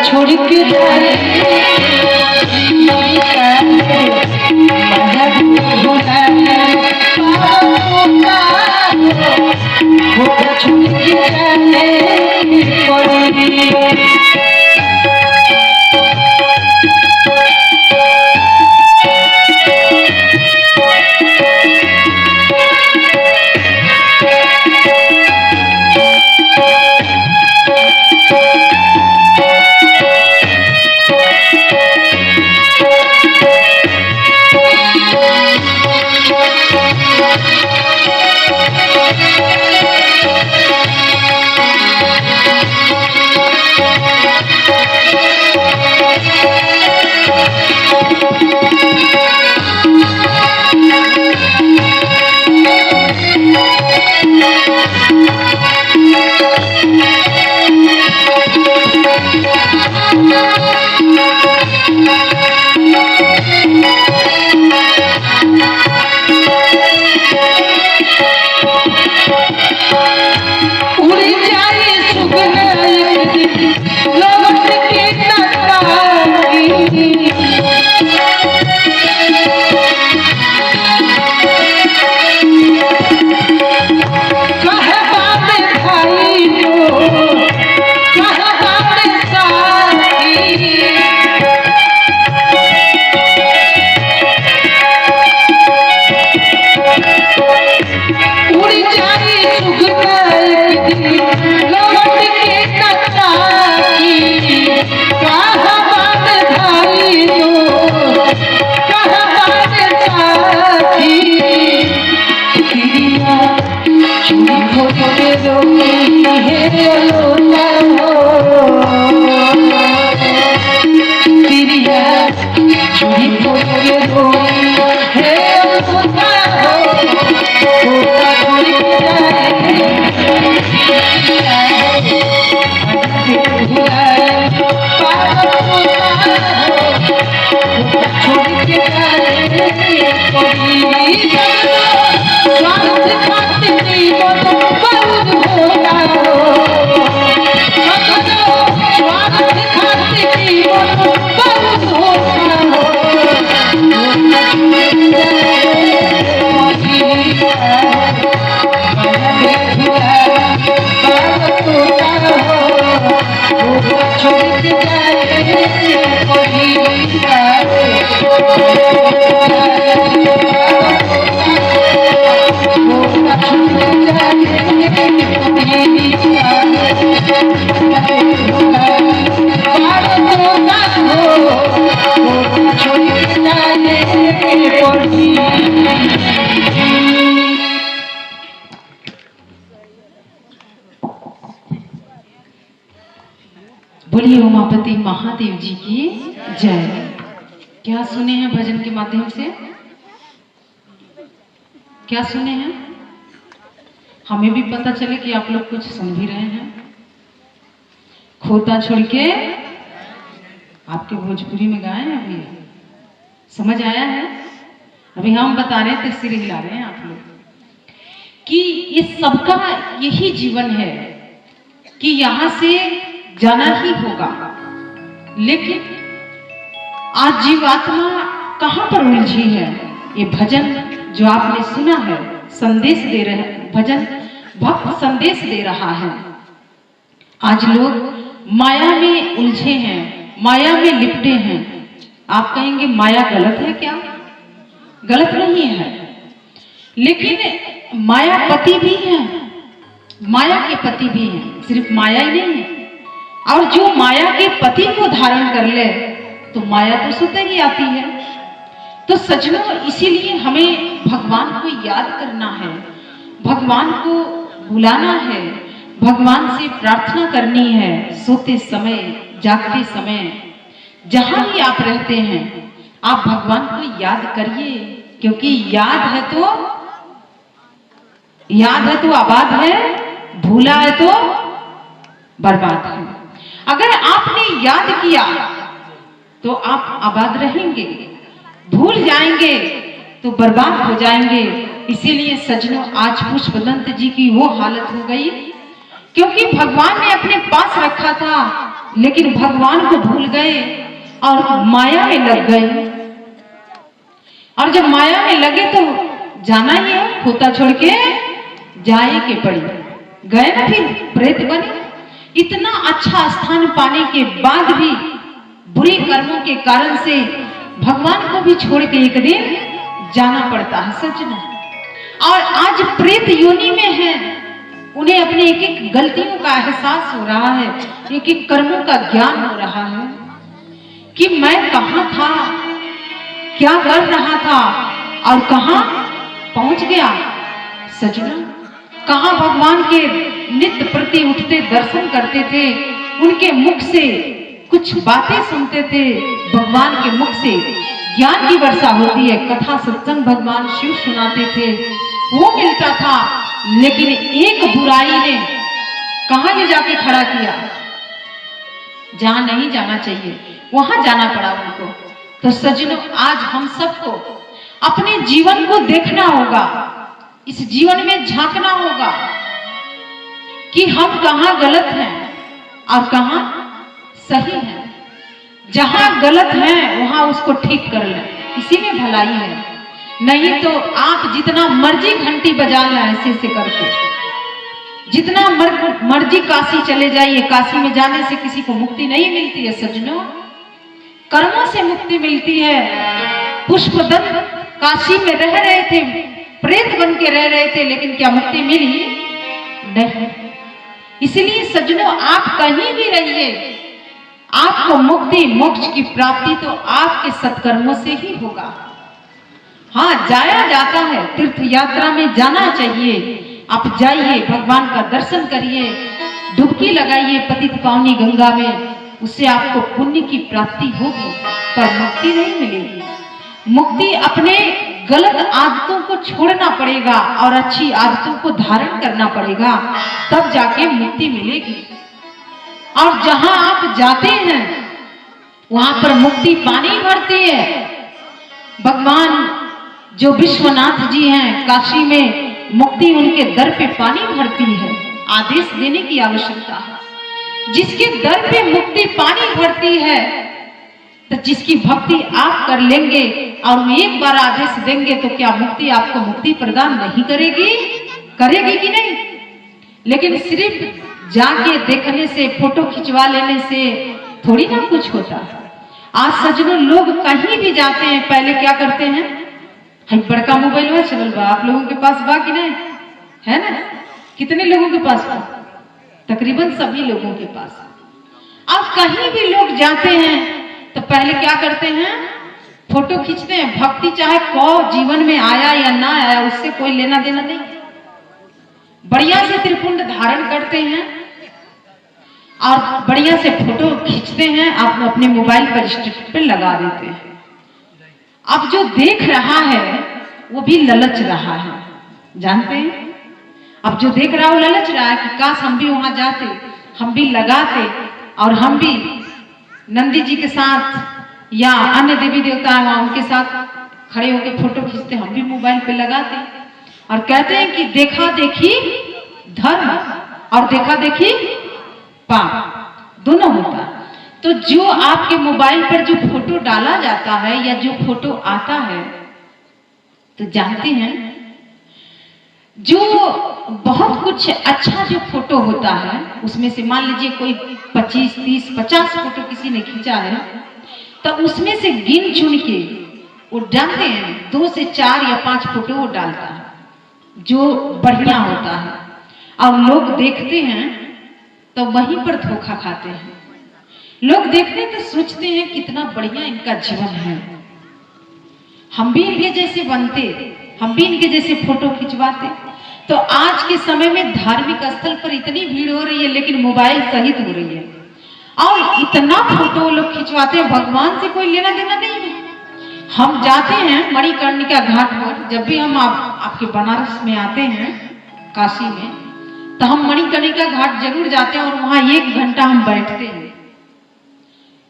छोड़ के जाए छोड़ के जाए पड़ी। रोई हे लोटा प्रिया चूड़ी के रोई हे लोटा छोड़ के बोलिए उमापति महादेव जी की जय। क्या सुने हैं भजन के माध्यम से? क्या सुने हैं? हमें भी पता चले कि आप लोग कुछ सुन भी रहे हैं। खोता छोड़ के आपके भोजपुरी में गाए हैं, अभी समझ आया है? अभी हम बता रहे थे, सिर हिला रहे हैं आप लोग कि इस सबका यही जीवन है कि यहाँ से जाना ही होगा। लेकिन आज जीवात्मा कहाँ पर उलझी है? ये भजन जो आपने सुना है संदेश दे रहे हैं, भजन भक्त संदेश दे रहा है। आज लोग माया में उलझे हैं, माया में लिपटे हैं। आप कहेंगे माया गलत है क्या? गलत नहीं है, लेकिन माया पति भी है, माया के पति भी हैं, सिर्फ माया ही नहीं है। और जो माया के पति को धारण कर ले तो माया तो स्वतः ही आती है। तो सज्जनों, इसीलिए हमें भगवान को याद करना है, भगवान को बुलाना है, भगवान से प्रार्थना करनी है। सोते समय, जागते समय, जहां भी आप रहते हैं आप भगवान को याद करिए, क्योंकि याद है तो आबाद है, भूला है तो बर्बाद है। अगर आपने याद किया तो आप आबाद रहेंगे, भूल जाएंगे तो बर्बाद हो जाएंगे। इसीलिए सज्जनों, आज पुष्पदंत जी की वो हालत हो गई, क्योंकि भगवान ने अपने पास रखा था लेकिन भगवान को भूल गए और माया में लग गए। और जब माया में लगे तो जाना ही है, खोता छोड़ के जाए के पड़ी, गए ना, फिर प्रेत बने। इतना अच्छा स्थान पाने के बाद भी बुरे कर्मों के कारण से भगवान को भी छोड़ के एक दिन जाना पड़ता है सज्जनों। और आज प्रेत योनि में है, उन्हें अपने एक एक गलतियों का एहसास हो रहा है, एक एक कर्मों का ज्ञान हो रहा है कि मैं कहां था, क्या कर रहा था और कहां पहुंच गया। सज्जनों, कहां भगवान के नित्य प्रति उठते दर्शन करते थे, उनके मुख से कुछ बातें सुनते थे, भगवान के मुख से ज्ञान की वर्षा होती है, कथा सत्संग भगवान शिव सुनाते थे, वो मिलता था। लेकिन एक बुराई ने कहां ले जाके खड़ा किया, जहां नहीं जाना चाहिए वहां जाना पड़ा उनको। तो सज्जनों, आज हम सबको अपने जीवन को देखना होगा, इस जीवन में झांकना होगा कि हम कहां गलत हैं और कहां सही हैं। जहां गलत है वहां उसको ठीक कर लें, इसी में भलाई है। नहीं तो आप जितना मर्जी घंटी बजा लें ऐसे ऐसे करके, जितना मर्जी काशी चले जाइए, काशी में जाने से किसी को मुक्ति नहीं मिलती है सज्जनों, कर्मों से मुक्ति मिलती है। पुष्पदंत काशी में रह रहे थे, प्रेत बन के रह रहे थे, लेकिन क्या मुक्ति मिली? नहीं। इसलिए सज्जनों, आप कहीं भी रहिए, आपको मुक्ति मोक्ष की प्राप्ति तो आपके सत्कर्मों से ही होगा। हाँ, जाया जाता है, तीर्थ यात्रा में जाना चाहिए, आप जाइए, भगवान का दर्शन करिए, डुबकी लगाइए पतित पावनी गंगा में, उससे आपको पुण्य की प्राप्ति होगी, पर मुक्ति नहीं मिलेगी। मुक्ति अपने गलत आदतों को छोड़ना पड़ेगा और अच्छी आदतों को धारण करना पड़ेगा, तब जाके मुक्ति मिलेगी। और जहां आप जाते हैं वहां पर मुक्ति पानी भरती है। भगवान जो विश्वनाथ जी हैं काशी में, मुक्ति उनके दर पे पानी भरती है। आदेश देने की आवश्यकता है। जिसके दर पे मुक्ति पानी भरती है, तो जिसकी भक्ति आप कर लेंगे और एक बार आदेश देंगे, तो क्या मुक्ति आपको मुक्ति प्रदान नहीं करेगी? करेगी कि नहीं? लेकिन सिर्फ जाके देखने से, फोटो खिंचवा लेने से थोड़ी ना कुछ होता। आज सजनों, लोग कहीं भी जाते हैं, पहले क्या करते हैं? हम बड़का मोबाइल में चलल बा, आप लोगों के पास बा कि नहीं? है ना? कितने लोगों के पास बा? तकरीबन सभी लोगों के पास। अब कहीं भी लोग जाते हैं तो पहले क्या करते हैं? फोटो खींचते हैं। भक्ति चाहे को जीवन में आया या ना आया, उससे कोई लेना देना नहीं। बढ़िया से त्रिपुंड धारण करते हैं और बढ़िया से फोटो खींचते हैं, आप अपने मोबाइल पर स्टेटस पे लगा देते हैं। अब जो देख रहा है वो भी ललच रहा है, जानते हैं? अब जो देख रहा है वो ललच रहा है कि काश हम भी वहां जाते, हम भी लगाते और हम भी नंदी जी के साथ या अन्य देवी देवता है वहां उनके साथ खड़े होकर फोटो खींचते, हम भी मोबाइल पे लगाते। और कहते हैं कि देखा देखी धर्म और देखा देखी पाप दोनों होता है। तो जो आपके मोबाइल पर जो फोटो डाला जाता है या जो फोटो आता है, तो जानते हैं जो बहुत कुछ अच्छा जो फोटो होता है, उसमें से मान लीजिए कोई 25, 30, 50 फोटो किसी ने खींचा है, तो उसमें से गिन चुन के वो डालते हैं, 2 से 4 या 5 फोटो वो डालता है जो बढ़िया होता है। और लोग देखते हैं तो वहीं पर धोखा खाते हैं। लोग देखते तो सोचते हैं कितना बढ़िया इनका जीवन है, हम भी इनके जैसे बनते, हम भी इनके जैसे फोटो खिंचवाते। तो आज के समय में धार्मिक स्थल पर इतनी भीड़ हो रही है, लेकिन मोबाइल सहित हो रही है और इतना फोटो लोग खिंचवाते हैं, भगवान से कोई लेना देना नहीं है। हम जाते हैं मणिकर्णिका घाट पर, जब भी हम आपके बनारस में आते हैं, काशी में, तो हम मणिकर्णिका घाट जरूर जाते हैं और वहां 1 घंटा हम बैठते हैं।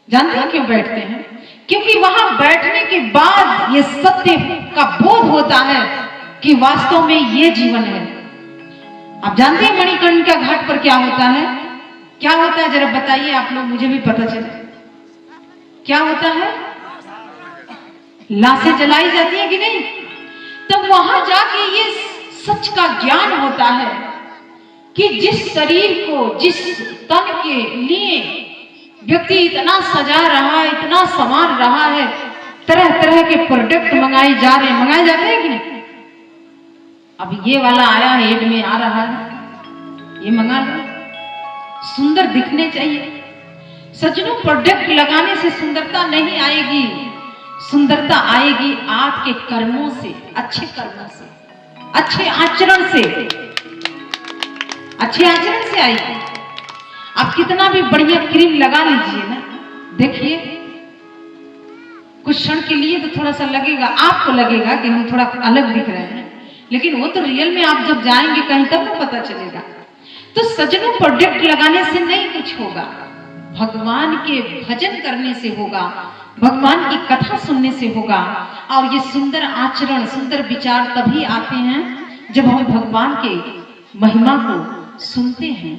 जानते हैं क्यों बैठते हैं? क्योंकि वहां बैठने के बाद ये सत्य का बोध होता है कि वास्तव में ये जीवन है। आप जानते हैं मणिकर्णिका घाट पर क्या होता है? क्या होता है जरा बताइए आप लोग, मुझे भी पता चले। क्या होता है? लाशें जलाई जाती है कि नहीं? तो वहां जाके ये सच का ज्ञान होता है कि जिस शरीर को, जिस तन के लिए व्यक्ति इतना सजा रहा है, इतना संवार रहा है, तरह तरह के प्रोडक्ट मंगाए जा रहे हैं, मंगाए जाते हैं कि नहीं? अब ये वाला आया है, एड में आ रहा है, ये मंगा लो, सुंदर दिखने चाहिए। सजनों, प्रोडक्ट लगाने से सुंदरता नहीं आएगी, सुंदरता आएगी आपके कर्मों से, अच्छे कर्मों से, अच्छे आचरण से, अच्छे आचरण से आएगी। आप कितना भी बढ़िया क्रीम लगा लीजिए ना, देखिए कुछ क्षण के लिए तो थोड़ा सा लगेगा, आपको लगेगा कि हम थोड़ा अलग दिख रहे हैं, लेकिन वो तो रियल में आप जब जाएंगे कहीं तब तो पता चलेगा। तो सजनों, प्रोडक्ट लगाने से नहीं कुछ होगा, भगवान के भजन करने से होगा, भगवान की कथा सुनने से होगा। और ये सुंदर आचरण, सुंदर विचार तभी आते हैं जब हम भगवान के महिमा को सुनते हैं,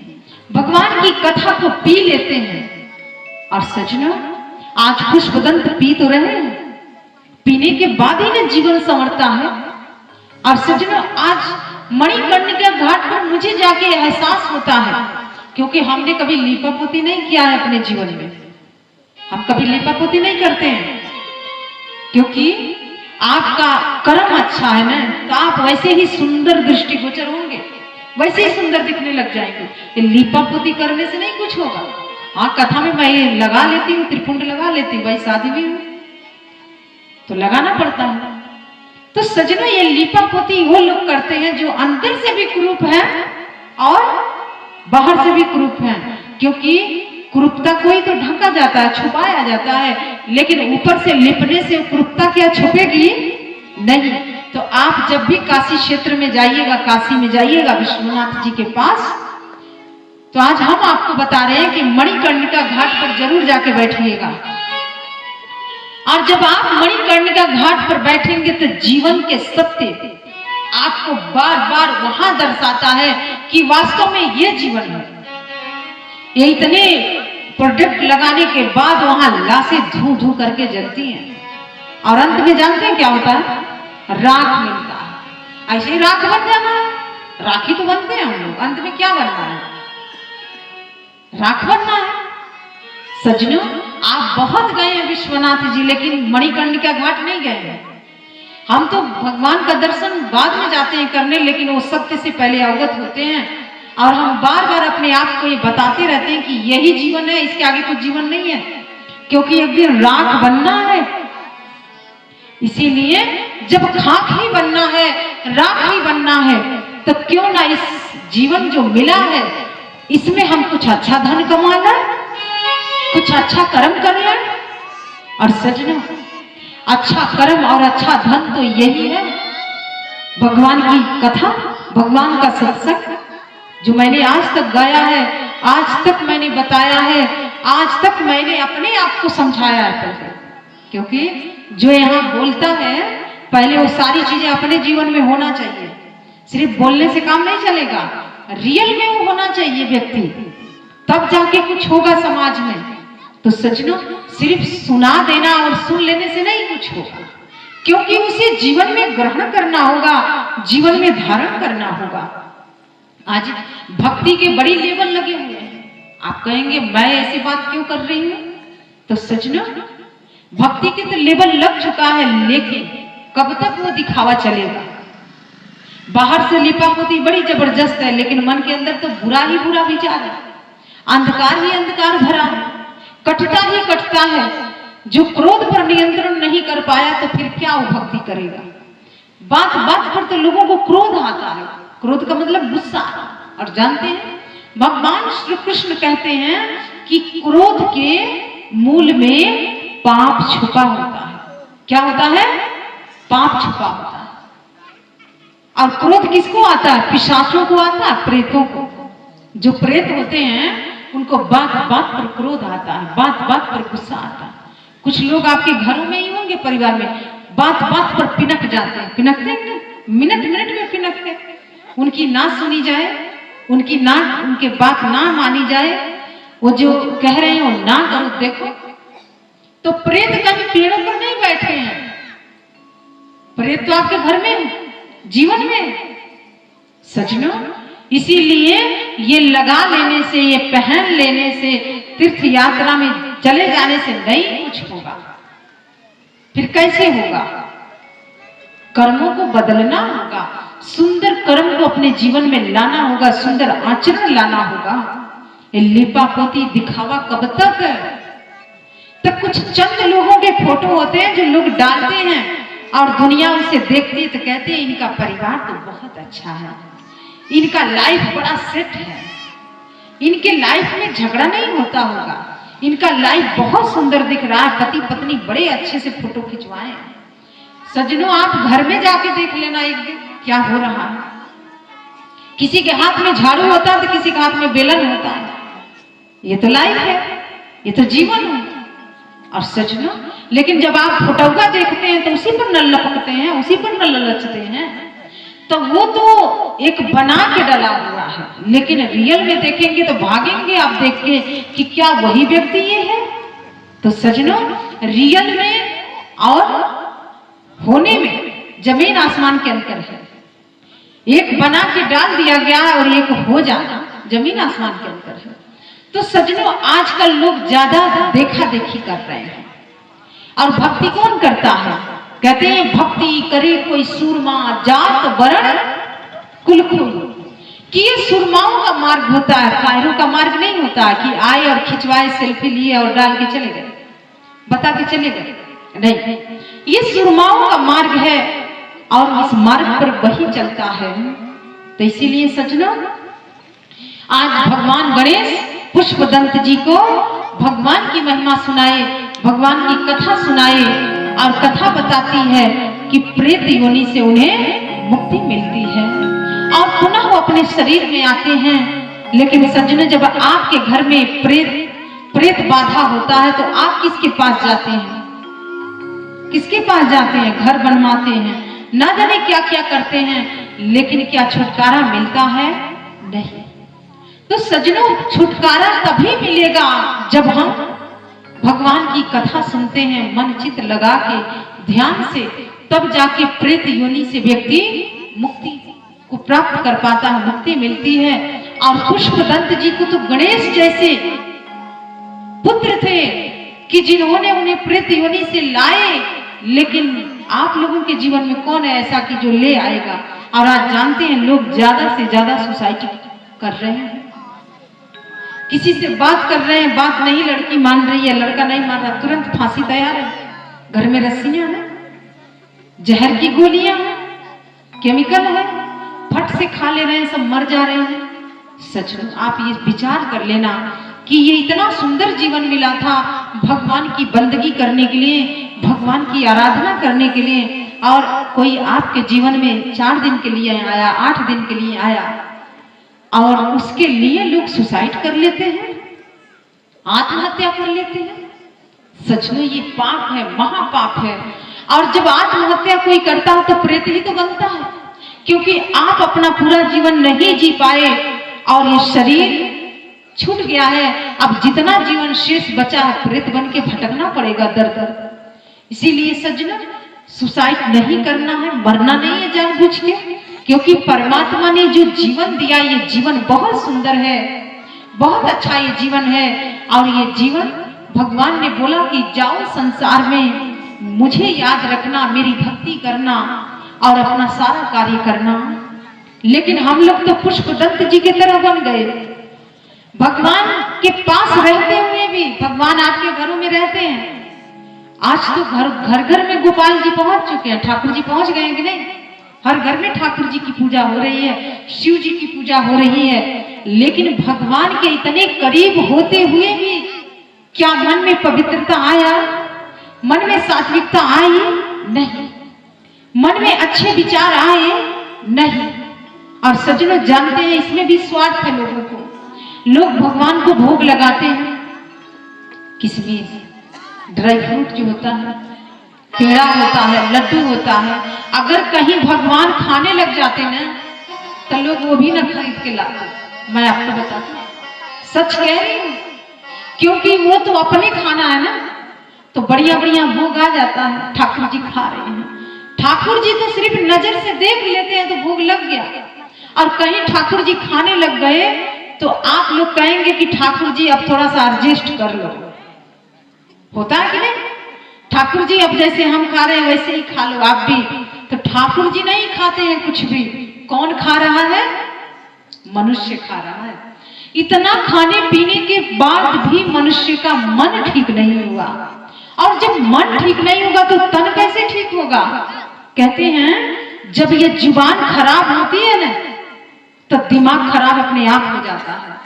भगवान की कथा को पी लेते हैं। और सजनों, आज पुष्पदंत पी तो रहे हैं, पीने के बाद ही ना जीवन संवरता है। और सजनों, आज मणिकर्णिका घाट पर मुझे जाके एहसास होता है, क्योंकि हमने कभी लीपापोती नहीं किया है अपने जीवन में, हम कभी लीपापोती नहीं करते हैं, क्योंकि आपका कर्म अच्छा है ना, तो आप वैसे ही सुंदर दृष्टिगोचर होंगे, वैसे ही सुंदर दिखने लग जाएंगे। ये लीपापोती करने से नहीं कुछ होगा। हाँ, कथा में मैं लगा लेती हूँ, त्रिपुंड लगा लेती हूँ, भाई शादी भी हो तो लगाना पड़ता है। तो सजना ये लीपा पोती वो लोग करते हैं जो अंदर से भी कुरूप है और बाहर से भी कुरूप है, क्योंकि कुरूपता कोई तो ढका जाता है, छुपाया जाता है, लेकिन ऊपर से लिपने से कुरूपता क्या छुपेगी? नहीं। तो आप जब भी काशी क्षेत्र में जाइएगा, काशी में जाइएगा विश्वनाथ जी के पास, तो आज हम आपको बता रहे हैं कि मणिकर्णिका घाट पर जरूर जाके बैठिएगा। और जब आप मणिकर्णिका घाट पर बैठेंगे तो जीवन के सत्य आपको बार बार वहां दर्शाता है कि वास्तव में ये जीवन है। ये इतने प्रोडक्ट लगाने के बाद वहां लाशें धू धू करके जलती हैं और अंत में जानते हैं क्या होता है? राख मिलता है। ऐसे ही राख बन जाना है, राखी तो बनते हैं हम लोग, अंत में क्या बनना है? राख बनना है। सजनों, आप बहुत गए हैं विश्वनाथ जी, लेकिन मणिकर्णिका घाट नहीं गए हैं। हम तो भगवान का दर्शन बाद में जाते हैं करने, लेकिन वो सत्य से पहले अवगत होते हैं और हम बार बार अपने आप को ये बताते रहते हैं कि यही जीवन है, इसके आगे कुछ जीवन नहीं है, क्योंकि एक दिन राख बनना है। इसीलिए जब खाक ही बनना है, राख ही बनना है, तो क्यों ना इस जीवन जो मिला है इसमें हम कुछ अच्छा धन कमा लें, कुछ अच्छा कर्म कर लें। और सजनों, अच्छा कर्म और अच्छा धन तो यही है भगवान की कथा, भगवान का सत्संग, जो मैंने आज तक गाया है, आज तक मैंने बताया है, आज तक मैंने अपने आप को समझाया है। क्योंकि जो यहाँ बोलता है पहले वो सारी चीजें अपने जीवन में होना चाहिए। सिर्फ बोलने से काम नहीं चलेगा, रियल में वो होना चाहिए व्यक्ति, तब जाके कुछ होगा समाज में। तो सजनों, सिर्फ सुना देना और सुन लेने से नहीं कुछ होगा, क्योंकि उसे जीवन में ग्रहण करना होगा, जीवन में धारण करना होगा। आज भक्ति के बड़ी लेवल लगे हुए हैं। आप कहेंगे मैं ऐसी बात क्यों कर रही हूं? तो सजनों, भक्ति के तो लेवल लग चुका है, लेकिन कब तक वो दिखावा चलेगा? बाहर से लिपापोती बड़ी जबरदस्त है, लेकिन मन के अंदर तो बुरा ही बुरा विचार है, अंधकार ही अंधकार भरा है, कटता ही कटता है। जो क्रोध पर नियंत्रण नहीं कर पाया तो फिर क्या वो भक्ति करेगा? बात बात पर तो लोगों को क्रोध आता है, क्रोध का मतलब गुस्सा। और जानते हैं भगवान श्री कृष्ण कहते हैं कि क्रोध के मूल में पाप छुपा होता है। क्या होता है? पाप छुपा होता है। और क्रोध किसको आता है? पिशाचों को आता है, प्रेतों को। जो प्रेत होते हैं उनको बात बात पर क्रोध आता है, बात बात पर गुस्सा आता है। कुछ लोग आपके घरों में ही होंगे, परिवार में, बात बात पर पिनक जाते हैं, पिनकते हैं, मिनट मिनट में पिनकते हैं। उनकी ना सुनी जाए, उनके बात ना मानी जाए, वो जो कह रहे हैं वो ना करो। देखो तो प्रेत कभी पेड़ों पर नहीं बैठे हैं, प्रेत तो आपके घर में, जीवन में। सजनों, इसीलिए ये लगा लेने से, ये पहन लेने से, तीर्थ यात्रा में चले जाने से नहीं कुछ होगा। फिर कैसे होगा? कर्मों को बदलना होगा, सुंदर कर्म को अपने जीवन में लाना होगा, सुंदर आचरण लाना होगा। ये लिपापोती दिखावा कब तक है? तो कुछ चंद लोगों के फोटो होते हैं जो लोग डालते हैं और दुनिया उसे देखती है तो कहते हैं इनका परिवार तो बहुत अच्छा है, इनका लाइफ बड़ा सेट है, इनके लाइफ में झगड़ा नहीं होता होगा, इनका लाइफ बहुत सुंदर दिख रहा है, पति पत्नी बड़े अच्छे से फोटो खिंचवाए। सजनों, आप घर में जाके देख लेना एक दिन क्या हो रहा है। किसी के हाथ में झाड़ू होता है तो किसी के हाथ में बेलन होता है। ये तो लाइफ है, ये तो जीवन है। और सजनों, लेकिन जब आप फोटोगा देखते हैं तो उसी पर न लपकते हैं, उसी पर न ललचते हैं, तो वो तो एक बना के डला हुआ है, लेकिन रियल में देखेंगे तो भागेंगे आप देख के कि क्या वही व्यक्ति ये है। तो सजनों, रियल में और होने में जमीन आसमान के अंतर है। एक बना के डाल दिया गया है और एक हो जाना, जमीन आसमान के अंतर है। तो सजनों, आजकल लोग ज्यादा देखा देखी कर रहे हैं। और भक्ति कौन करता है? कहते हैं भक्ति करे कोई सूरमा, जात वर्ण कुल कुल। कि ये सुरमाओं का मार्ग होता है, कायरों का मार्ग नहीं होता कि आए और खिंचवाए, सेल्फी लिए और डाल के चले गए, बता के चले गए। नहीं, ये सुरमाओं का मार्ग है। और इस मार्ग पर वही चलता है। तो इसीलिए सज्जनों, आज भगवान गणेश पुष्पदंत जी को भगवान की महिमा सुनाए, भगवान की कथा सुनाए, और कथा बताती है कि प्रेत योनि से उन्हें मुक्ति मिलती है और पुनः वो अपने शरीर में आते हैं। लेकिन सज्जनों, जब आपके घर में प्रेत बाधा होता है तो आप किसके पास जाते हैं? किसके पास जाते हैं? घर बनवाते हैं, ना जाने क्या क्या करते हैं, लेकिन क्या छुटकारा मिलता है? नहीं। तो सज्जनों, छुटकारा तभी मिलेगा जब हम भगवान की कथा सुनते हैं मन चित्त लगा के ध्यान से, तब जाके प्रेत योनि से व्यक्ति मुक्ति को प्राप्त कर पाता है, मुक्ति मिलती है। और पुष्पदंत जी को तो गणेश जैसे पुत्र थे कि जिन्होंने उन्हें प्रेत योनि से लाए, लेकिन आप लोगों के जीवन में कौन है ऐसा कि जो ले आएगा? और आज जानते हैं लोग ज्यादा से ज्यादा सुसाइड कर रहे हैं, किसी से बात कर रहे हैं, बात नहीं लड़की मान रही है, लड़का नहीं मान रहा, तुरंत फांसी तैयार है। घर में रस्सियां हैं, जहर की गोलियां हैं, केमिकल है, फट से खा ले रहे हैं, सब मर जा रहे हैं। सच में आप ये विचार कर लेना कि ये इतना सुंदर जीवन मिला था भगवान की बंदगी करने के लिए, भगवान की आराधना करने के लिए, और कोई आपके जीवन में 4 दिन के लिए आया, 8 दिन के लिए आया, और उसके लिए लोग सुसाइड कर लेते हैं, आत्महत्या कर लेते हैं। सच में ये पाप है, महापाप है। और जब आत्महत्या कोई करता है तो प्रेत ही तो बनता है, क्योंकि आप अपना पूरा जीवन नहीं जी पाए और ये शरीर छूट गया है। अब जितना जीवन शेष बचा है प्रेत बन के भटकना पड़ेगा दर दर। इसीलिए सज्जनों, सुसाइड नहीं करना है, मरना नहीं है जानबूझ के, क्योंकि परमात्मा ने जो जीवन दिया, ये जीवन बहुत सुंदर है, बहुत अच्छा ये जीवन है। और ये जीवन भगवान ने बोला कि जाओ संसार में मुझे याद रखना, मेरी भक्ति करना और अपना सारा कार्य करना। लेकिन हम लोग तो पुष्पदंत जी की तरह बन गए। भगवान के पास रहते हुए भी, भगवान आपके घरों में रहते हैं। आज तो घर घर में गोपाल जी पहुंच चुके हैं, ठाकुर जी पहुंच गए कि नहीं? हर घर में ठाकुर जी की पूजा हो रही है, शिव जी की पूजा हो रही है। लेकिन भगवान के इतने करीब होते हुए भी क्या मन में पवित्रता आया? मन में सात्विकता आई? नहीं। मन में अच्छे विचार आए? नहीं। और सज्जनों, जानते हैं इसमें भी स्वार्थ है लोगों को। लोग भगवान को भोग लगाते हैं, किसमें? ड्राई फ्रूट जो होता है, पेड़ा होता है, लड्डू होता है। अगर कहीं भगवान खाने लग जाते ना तो लोग वो भी ना खरीद के लाते। मैं आपको बताती हूँ, सच कह रही हूँ, क्योंकि वो तो अपने खाना है ना, तो बढ़िया बढ़िया भोग आ जाता है, ठाकुर जी खा रहे हैं। ठाकुर जी तो सिर्फ नजर से देख लेते हैं तो भोग लग गया। और कहीं ठाकुर जी खाने लग गए तो आप लोग कहेंगे कि ठाकुर जी अब थोड़ा सा एडजस्ट कर लो। होता है कि नहीं? ठाकुर जी अब जैसे हम खा रहे हैं वैसे ही खा लो आप भी। तो ठाकुर जी नहीं खाते हैं कुछ भी। कौन खा रहा है? मनुष्य खा रहा है। इतना खाने पीने के बाद भी मनुष्य का मन ठीक नहीं हुआ। और जब मन ठीक नहीं होगा तो तन कैसे ठीक होगा? कहते हैं जब ये जुबान खराब होती है ना तो दिमाग खराब अपने आप हो जाता है।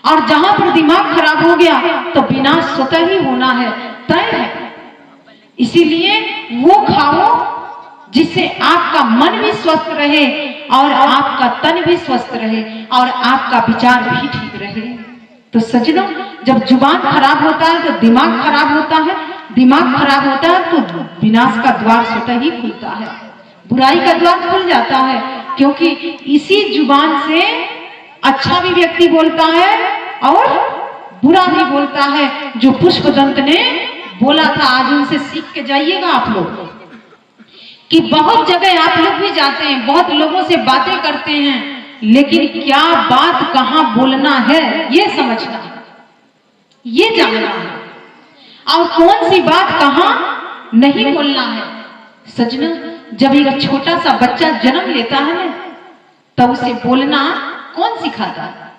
और जहां पर दिमाग खराब हो गया तो विनाश स्वतः ही होना है, तय है। इसीलिए वो खाओ जिससे आपका मन भी स्वस्थ रहे और आपका तन भी स्वस्थ रहे और आपका विचार भी ठीक रहे। तो सज्जनों, जब जुबान खराब होता है तो दिमाग खराब होता है, दिमाग खराब होता है तो विनाश का द्वार स्वतः ही खुलता है, बुराई का द्वार खुल जाता है। क्योंकि इसी जुबान से अच्छा भी व्यक्ति बोलता है और बुरा भी बोलता है। जो पुष्पदंत ने बोला था, आज उनसे सीख के जाइएगा आप लोग कि बहुत जगह आप लोग भी जाते हैं, बहुत लोगों से बातें करते हैं, लेकिन क्या बात कहां बोलना है ये समझना है, ये जानना है, और कौन सी बात कहां नहीं बोलना है। सज्जनों, जब एक छोटा सा बच्चा जन्म लेता है ना तब उसे बोलना कौन सिखाता है?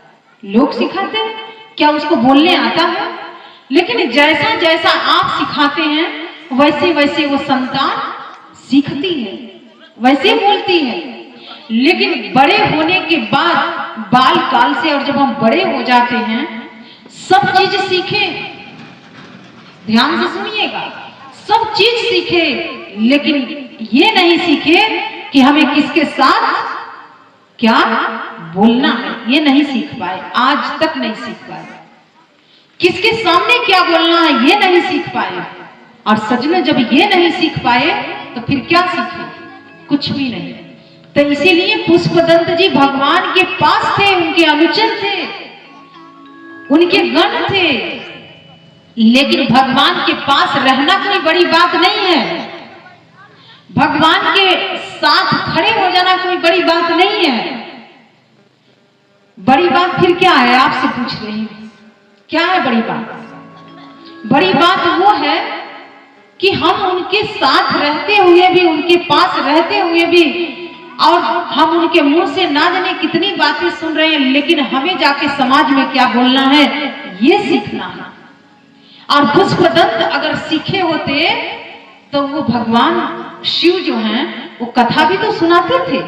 लोग सिखाते हैं। क्या उसको बोलने आता है? लेकिन जैसा जैसा आप सिखाते हैं वैसे वैसे वो संतान सीखती है। वैसे बोलती है, लेकिन बड़े होने के बाद बाल काल से और जब हम बड़े हो जाते हैं सब चीज सीखे, ध्यान से सुनिएगा, सब चीज सीखे, लेकिन ये नहीं सीखे कि हमें किसके साथ क्या बोलना है, ये नहीं सीख पाए, आज तक नहीं सीख पाए। किसके सामने क्या बोलना है ये नहीं सीख पाए। और सजनों जब ये नहीं सीख पाए तो फिर क्या सीखे, कुछ भी नहीं। तो इसीलिए पुष्पदंत जी भगवान के पास थे, उनके अनुचर थे, उनके गण थे, लेकिन भगवान के पास रहना कोई बड़ी बात नहीं है, भगवान के साथ खड़े हो जाना कोई बड़ी बात नहीं है। बड़ी बात फिर क्या है, आपसे पूछ रही हूं, क्या है बड़ी बात? बड़ी बात वो है कि हम उनके साथ रहते हुए भी, उनके पास रहते हुए भी, और हम उनके मुंह से ना जाने कितनी बातें सुन रहे हैं, लेकिन हमें जाके समाज में क्या बोलना है ये सीखना है। और पुष्पदंत अगर सीखे होते तो वो भगवान शिव जो हैं वो कथा भी तो सुनाते थे,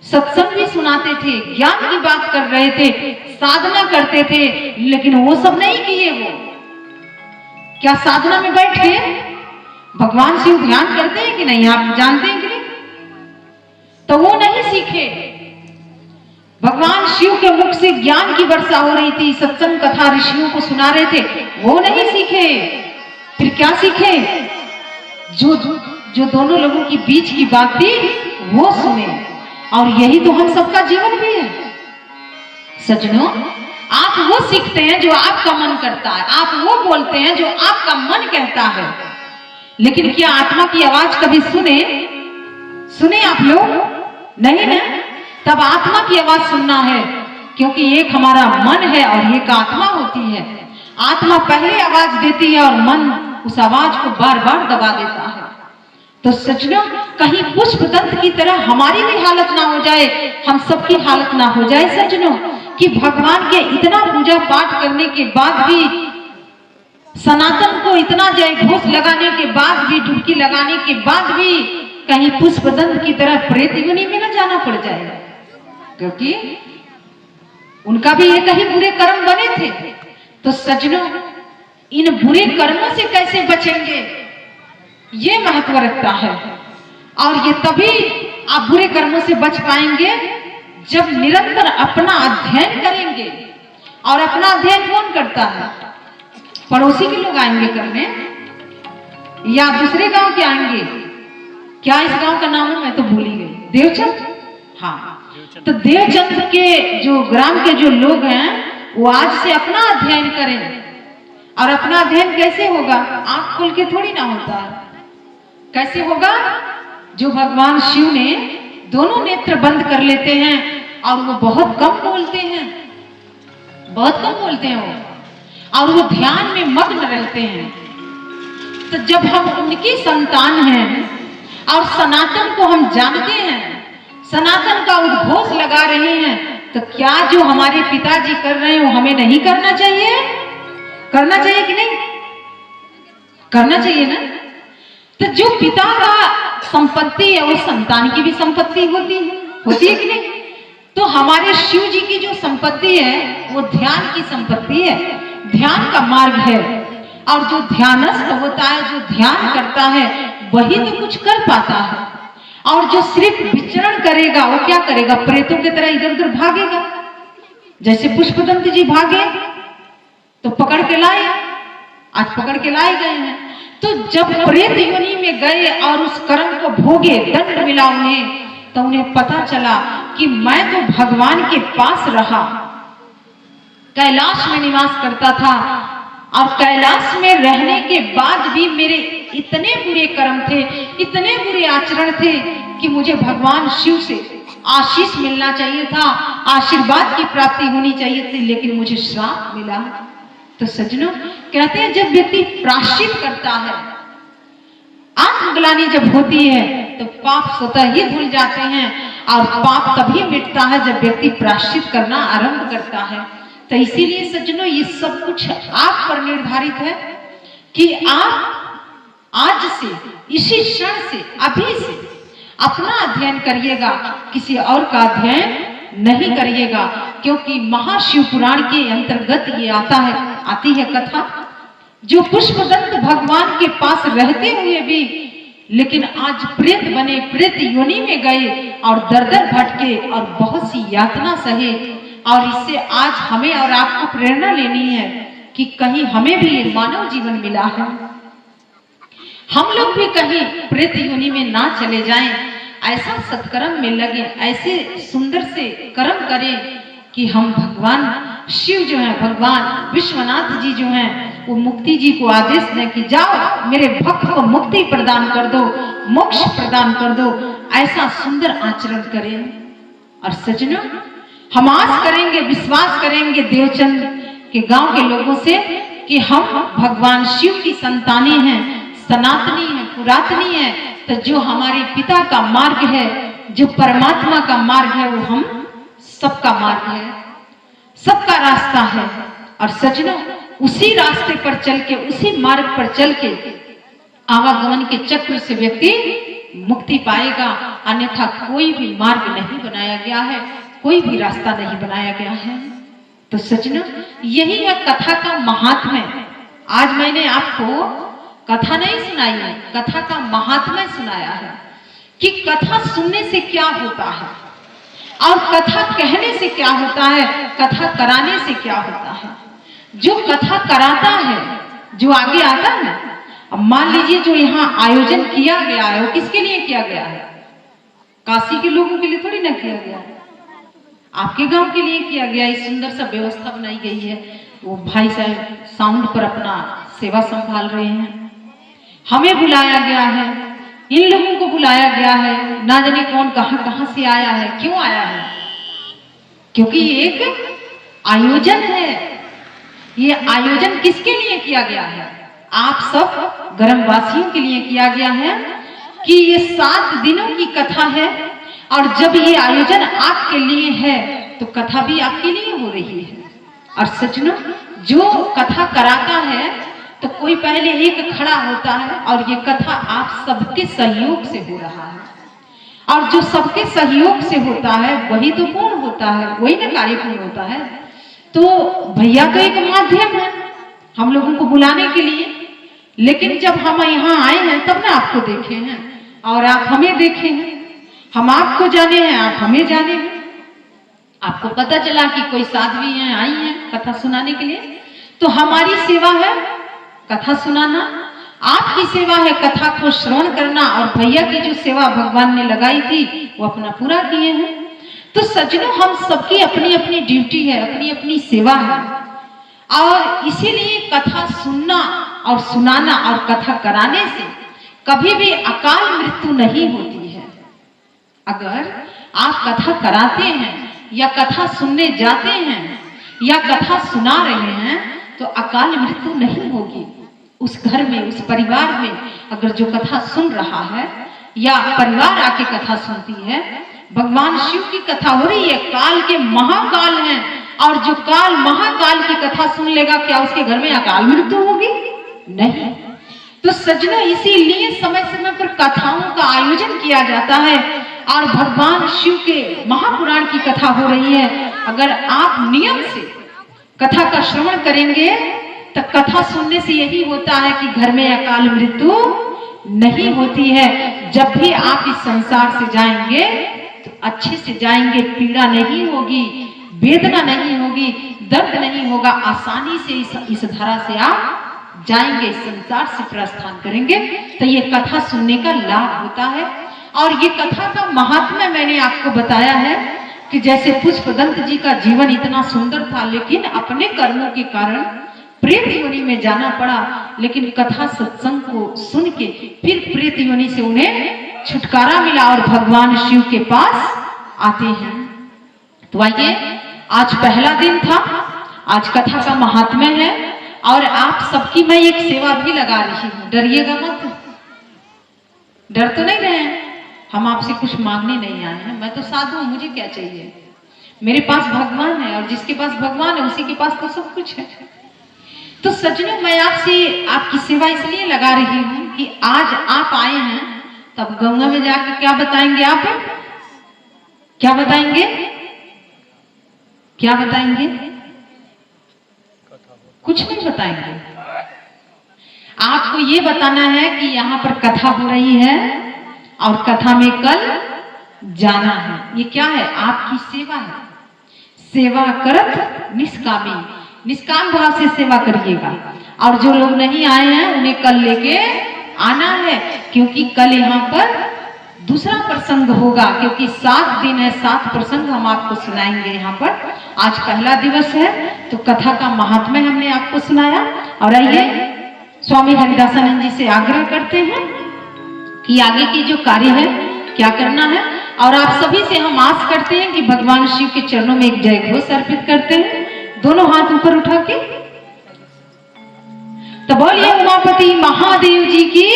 सत्संग भी सुनाते थे, ज्ञान की बात कर रहे थे, साधना करते थे, लेकिन वो सब नहीं किए। वो क्या साधना में बैठे भगवान शिव ध्यान करते हैं कि नहीं, आप जानते हैं कि नहीं? तो वो नहीं सीखे। भगवान शिव के मुख से ज्ञान की वर्षा हो रही थी, सत्संग कथा ऋषियों को सुना रहे थे, वो नहीं सीखे। फिर क्या सीखे? जो दोनों लोगों की बीच की बात थी वो सुने। और यही तो हम सबका जीवन भी है सजनों। आप वो सीखते हैं जो आपका मन करता है, आप वो बोलते हैं जो आपका मन कहता है, लेकिन क्या आत्मा की आवाज कभी सुने आप लोग? नहीं ना। तब आत्मा की आवाज सुनना है, क्योंकि एक हमारा मन है और एक आत्मा होती है। आत्मा पहले आवाज देती है और मन उस आवाज को बार बार दबा देता है। तो सजनों कहीं पुष्पदंत की तरह हमारी भी हालत ना हो जाए, हम सबकी हालत ना हो जाए सजनों, कि भगवान के इतना पूजा पाठ करने के बाद भी, सनातन को इतना जय घोष लगाने के बाद भी, डुबकी लगाने के बाद भी कहीं पुष्पदंत की तरह प्रेत योनि में न जाना पड़ जाए, क्योंकि उनका भी एक ही बुरे कर्म बने थे। तो सजनों इन बुरे कर्मों से कैसे बचेंगे ये महत्व रखता है। और ये तभी आप बुरे कर्मों से बच पाएंगे जब निरंतर अपना अध्ययन करेंगे। और अपना अध्ययन कौन करता है? पड़ोसी के लोग आएंगे करने या दूसरे गांव के आएंगे? क्या इस गांव का नाम है, मैं तो भूल ही गई, देवचंद। हाँ, तो देवचंद के जो ग्राम के जो लोग हैं वो आज से अपना अध्ययन करें। और अपना अध्ययन कैसे होगा? आंख खोल के थोड़ी ना होता है। कैसे होगा? जो भगवान शिव ने दोनों नेत्र बंद कर लेते हैं और वो बहुत कम बोलते हैं, बहुत कम बोलते हैं वो, और वो ध्यान में मग्न रहते हैं। तो जब हम उनकी संतान हैं और सनातन को हम जानते हैं, सनातन का उद्घोष लगा रहे हैं, तो क्या जो हमारे पिताजी कर रहे हैं वो हमें नहीं करना चाहिए? करना चाहिए कि नहीं? करना चाहिए ना। तो जो पिता का संपत्ति है वो संतान की भी संपत्ति होती है कि नहीं? तो हमारे शिव जी की जो संपत्ति है वो ध्यान की संपत्ति है, ध्यान का मार्ग है। और जो ध्यानस्थ होता है, जो ध्यान करता है, वही तो कुछ कर पाता है। और जो सिर्फ विचरण करेगा वो क्या करेगा? प्रेतों की तरह इधर उधर भागेगा। जैसे पुष्पदंत जी भागे तो पकड़ के लाए, आज पकड़ के लाए गए हैं। तो जब प्रेत योनि में गए और उस कर्म को भोगे, दंड मिला उन्हें, तो उन्हें पता चला कि मैं तो भगवान के पास रहा, कैलाश में निवास करता था, और कैलाश में रहने के बाद भी मेरे इतने बुरे कर्म थे, इतने बुरे आचरण थे कि मुझे भगवान शिव से आशीष मिलना चाहिए था, आशीर्वाद की प्राप्ति होनी चाहिए थी, लेकिन मुझे श्राप मिला। तो सज्जनों कहते हैं जब व्यक्ति प्रायश्चित करता है, आत्मग्लानि जब होती है, तो पाप स्वतः ही धुल जाते हैं। और पाप तभी मिटता है जब व्यक्ति प्रायश्चित करना आरंभ करता है। तो इसीलिए सज्जनों ये सब कुछ आप पर निर्धारित है कि आप आज से, इसी क्षण से, अभी से अपना अध्ययन करिएगा, किसी और का अध्ययन नहीं करिएगा, क्योंकि महाशिव पुराण के अंतर्गत ये आती है कथा, जो पुष्पदंत भगवान के पास रहते हुए भी लेकिन आज प्रेत बने, प्रेत योनि में गए और दर दर भटके और बहुत सी यातना सहे। और इससे आज हमें और आपको प्रेरणा लेनी है कि कहीं हमें भी ये मानव जीवन मिला है, हम लोग भी कहीं प्रेत योनि में ना चले जाएं, ऐसा सत्कर्म में लगे, ऐसे सुंदर से कर्म करें कि हम भगवान शिव जो है, भगवान विश्वनाथ जी जो हैं, वो मुक्ति जी को आदेश दें कि जाओ मेरे भक्त को मुक्ति प्रदान कर दो, मोक्ष प्रदान कर दो। ऐसा सुंदर आचरण करें। और सज्जनों, हम आस करेंगे, विश्वास करेंगे देवचंद के गांव के लोगों से कि हम भगवान शिव की संतानें हैं, सनातनी है, पुरातनी है। तो जो हमारे पिता का मार्ग है, जो परमात्मा का मार्ग है, वो हम सबका मार्ग है, सबका रास्ता है। और सज्जनों, उसी रास्ते पर चल के, उसी मार्ग पर चल के आवागमन के चक्र से व्यक्ति मुक्ति पाएगा, अन्यथा कोई भी मार्ग नहीं बनाया गया है, कोई भी रास्ता नहीं बनाया गया है। तो सज्जनों, यही है कथा का महात्म्य। आज मैंने आपको कथा नहीं सुनाई है, कथा का महात्म्य सुनाया है कि कथा सुनने से क्या होता है और कथा कहने से क्या होता है, कथा कराने से क्या होता है। जो कथा कराता है, जो आगे आता है, अब मान लीजिए जो यहाँ आयोजन किया गया है, वो किसके लिए किया गया है? काशी के लोगों के लिए थोड़ी ना किया गया है, आपके गांव के लिए किया गया। इस सुंदर सा व्यवस्था बनाई गई है। वो भाई साहब साउंड पर अपना सेवा संभाल रहे हैं। हमें बुलाया गया है, इन लोगों को बुलाया गया है, ना जाने कौन कहां से आया है, क्यों आया है? क्योंकि ये एक आयोजन है। ये आयोजन किसके लिए किया गया है? आप सब ग्रामवासियों के लिए किया गया है कि ये 7 दिनों की कथा है, और जब ये आयोजन आपके लिए है तो कथा भी आपके लिए हो रही है। और सज्जनों, जो कथा कराता है तो कोई पहले एक खड़ा होता है, और ये कथा आप सबके सहयोग से हो रहा है। और जो सबके सहयोग से होता है वही तो पूर्ण होता है, वही ना कार्य पूर्ण होता है। तो भैया तो एक माध्यम है हम लोगों को बुलाने के लिए, लेकिन जब हम यहाँ आए हैं तब ना आपको देखे हैं, और आप हमें देखे हैं। हम आपको जाने हैं, आप हमें जाने हैं। आपको पता चला कि कोई साध्वी हैं, आई हैं कथा सुनाने के लिए, तो हमारी सेवा है कथा सुनाना, आपकी सेवा है कथा को श्रवण करना। और भैया की जो सेवा भगवान ने लगाई थी वो अपना पूरा किए हैं। तो सज्जनों, हम सबकी अपनी अपनी ड्यूटी है, अपनी अपनी सेवा है, और इसीलिए कथा सुनना और सुनाना और कथा कराने से कभी भी अकाल मृत्यु नहीं होती है। अगर आप कथा कराते हैं या कथा सुनने जाते हैं या कथा सुना रहे हैं तो अकाल मृत्यु नहीं होगी। उस घर में, उस परिवार में अगर जो कथा सुन रहा है या परिवार आके कथा सुनती है, भगवान शिव की कथा हो रही है, काल के महाकाल हैं, और जो काल महाकाल की कथा सुन लेगा, क्या उसके घर में अकाल मृत्यु होगी? नहीं। तो सज्जनों, इसीलिए समय समय पर कथाओं का आयोजन किया जाता है, और भगवान शिव के महापुराण की कथा हो रही है। अगर आप नियम से कथा का श्रवण करेंगे तो कथा सुनने से यही होता है कि घर में अकाल मृत्यु नहीं होती है। जब भी आप इस संसार से जाएंगे तो अच्छे से जाएंगे, पीड़ा नहीं होगी, वेदना नहीं होगी, दर्द नहीं होगा, आसानी से इस धरा से आप जाएंगे, इस संसार से प्रस्थान करेंगे। तो ये कथा सुनने का लाभ होता है। और ये कथा का महात्म्य मैंने आपको बताया है कि जैसे पुष्पदंत जी का जीवन इतना सुंदर था, लेकिन अपने कर्मों के कारण प्रेत योनि में जाना पड़ा, लेकिन कथा सत्संग को सुन के फिर प्रेत योनि से उन्हें छुटकारा मिला और भगवान शिव के पास आते हैं। तो आइए, आज पहला दिन था, आज कथा का महात्म्य है, और आप सबकी मैं एक सेवा भी लगा रही हूँ। डरिएगा मत, डर तो नहीं रहे हैं, हम आपसे कुछ मांगने नहीं आए हैं। मैं तो साधु हूं, मुझे क्या चाहिए? मेरे पास भगवान है, और जिसके पास भगवान है उसी के पास तो सब कुछ है। तो सज्जनों, मैं आपसे आपकी सेवा इसलिए लगा रही हूं कि आज आप आए हैं तब गंगा में जाकर क्या बताएंगे आप? क्या बताएंगे? क्या बताएंगे? कुछ नहीं बताएंगे। आपको ये बताना है कि यहाँ पर कथा हो रही है और कथा में कल जाना है। ये क्या है? आपकी सेवा है। सेवा करत निष्कामी, निष्काम भाव से सेवा करिएगा। और जो लोग नहीं आए हैं उन्हें कल लेके आना है, क्योंकि कल यहाँ पर दूसरा प्रसंग होगा। क्योंकि 7 दिन है, 7 प्रसंग हम आपको सुनाएंगे यहाँ पर। आज पहला दिवस है तो कथा का महात्म्य हमने आपको सुनाया। और आइए स्वामी हरिदासानंद जी से आग्रह करते हैं कि आगे की जो कार्य है क्या करना है। और आप सभी से हम आस करते हैं कि भगवान शिव के चरणों में एक जय घोष अर्पित करते हैं। दोनों हाथ ऊपर उठा के तो बोलिए उमापति महादेव जी की,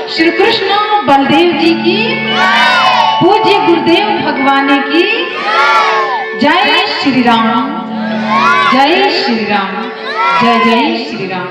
श्री कृष्ण बलदेव जी की, पूज्य गुरुदेव भगवान की जय श्री राम, जय श्री राम, जय जय श्री राम।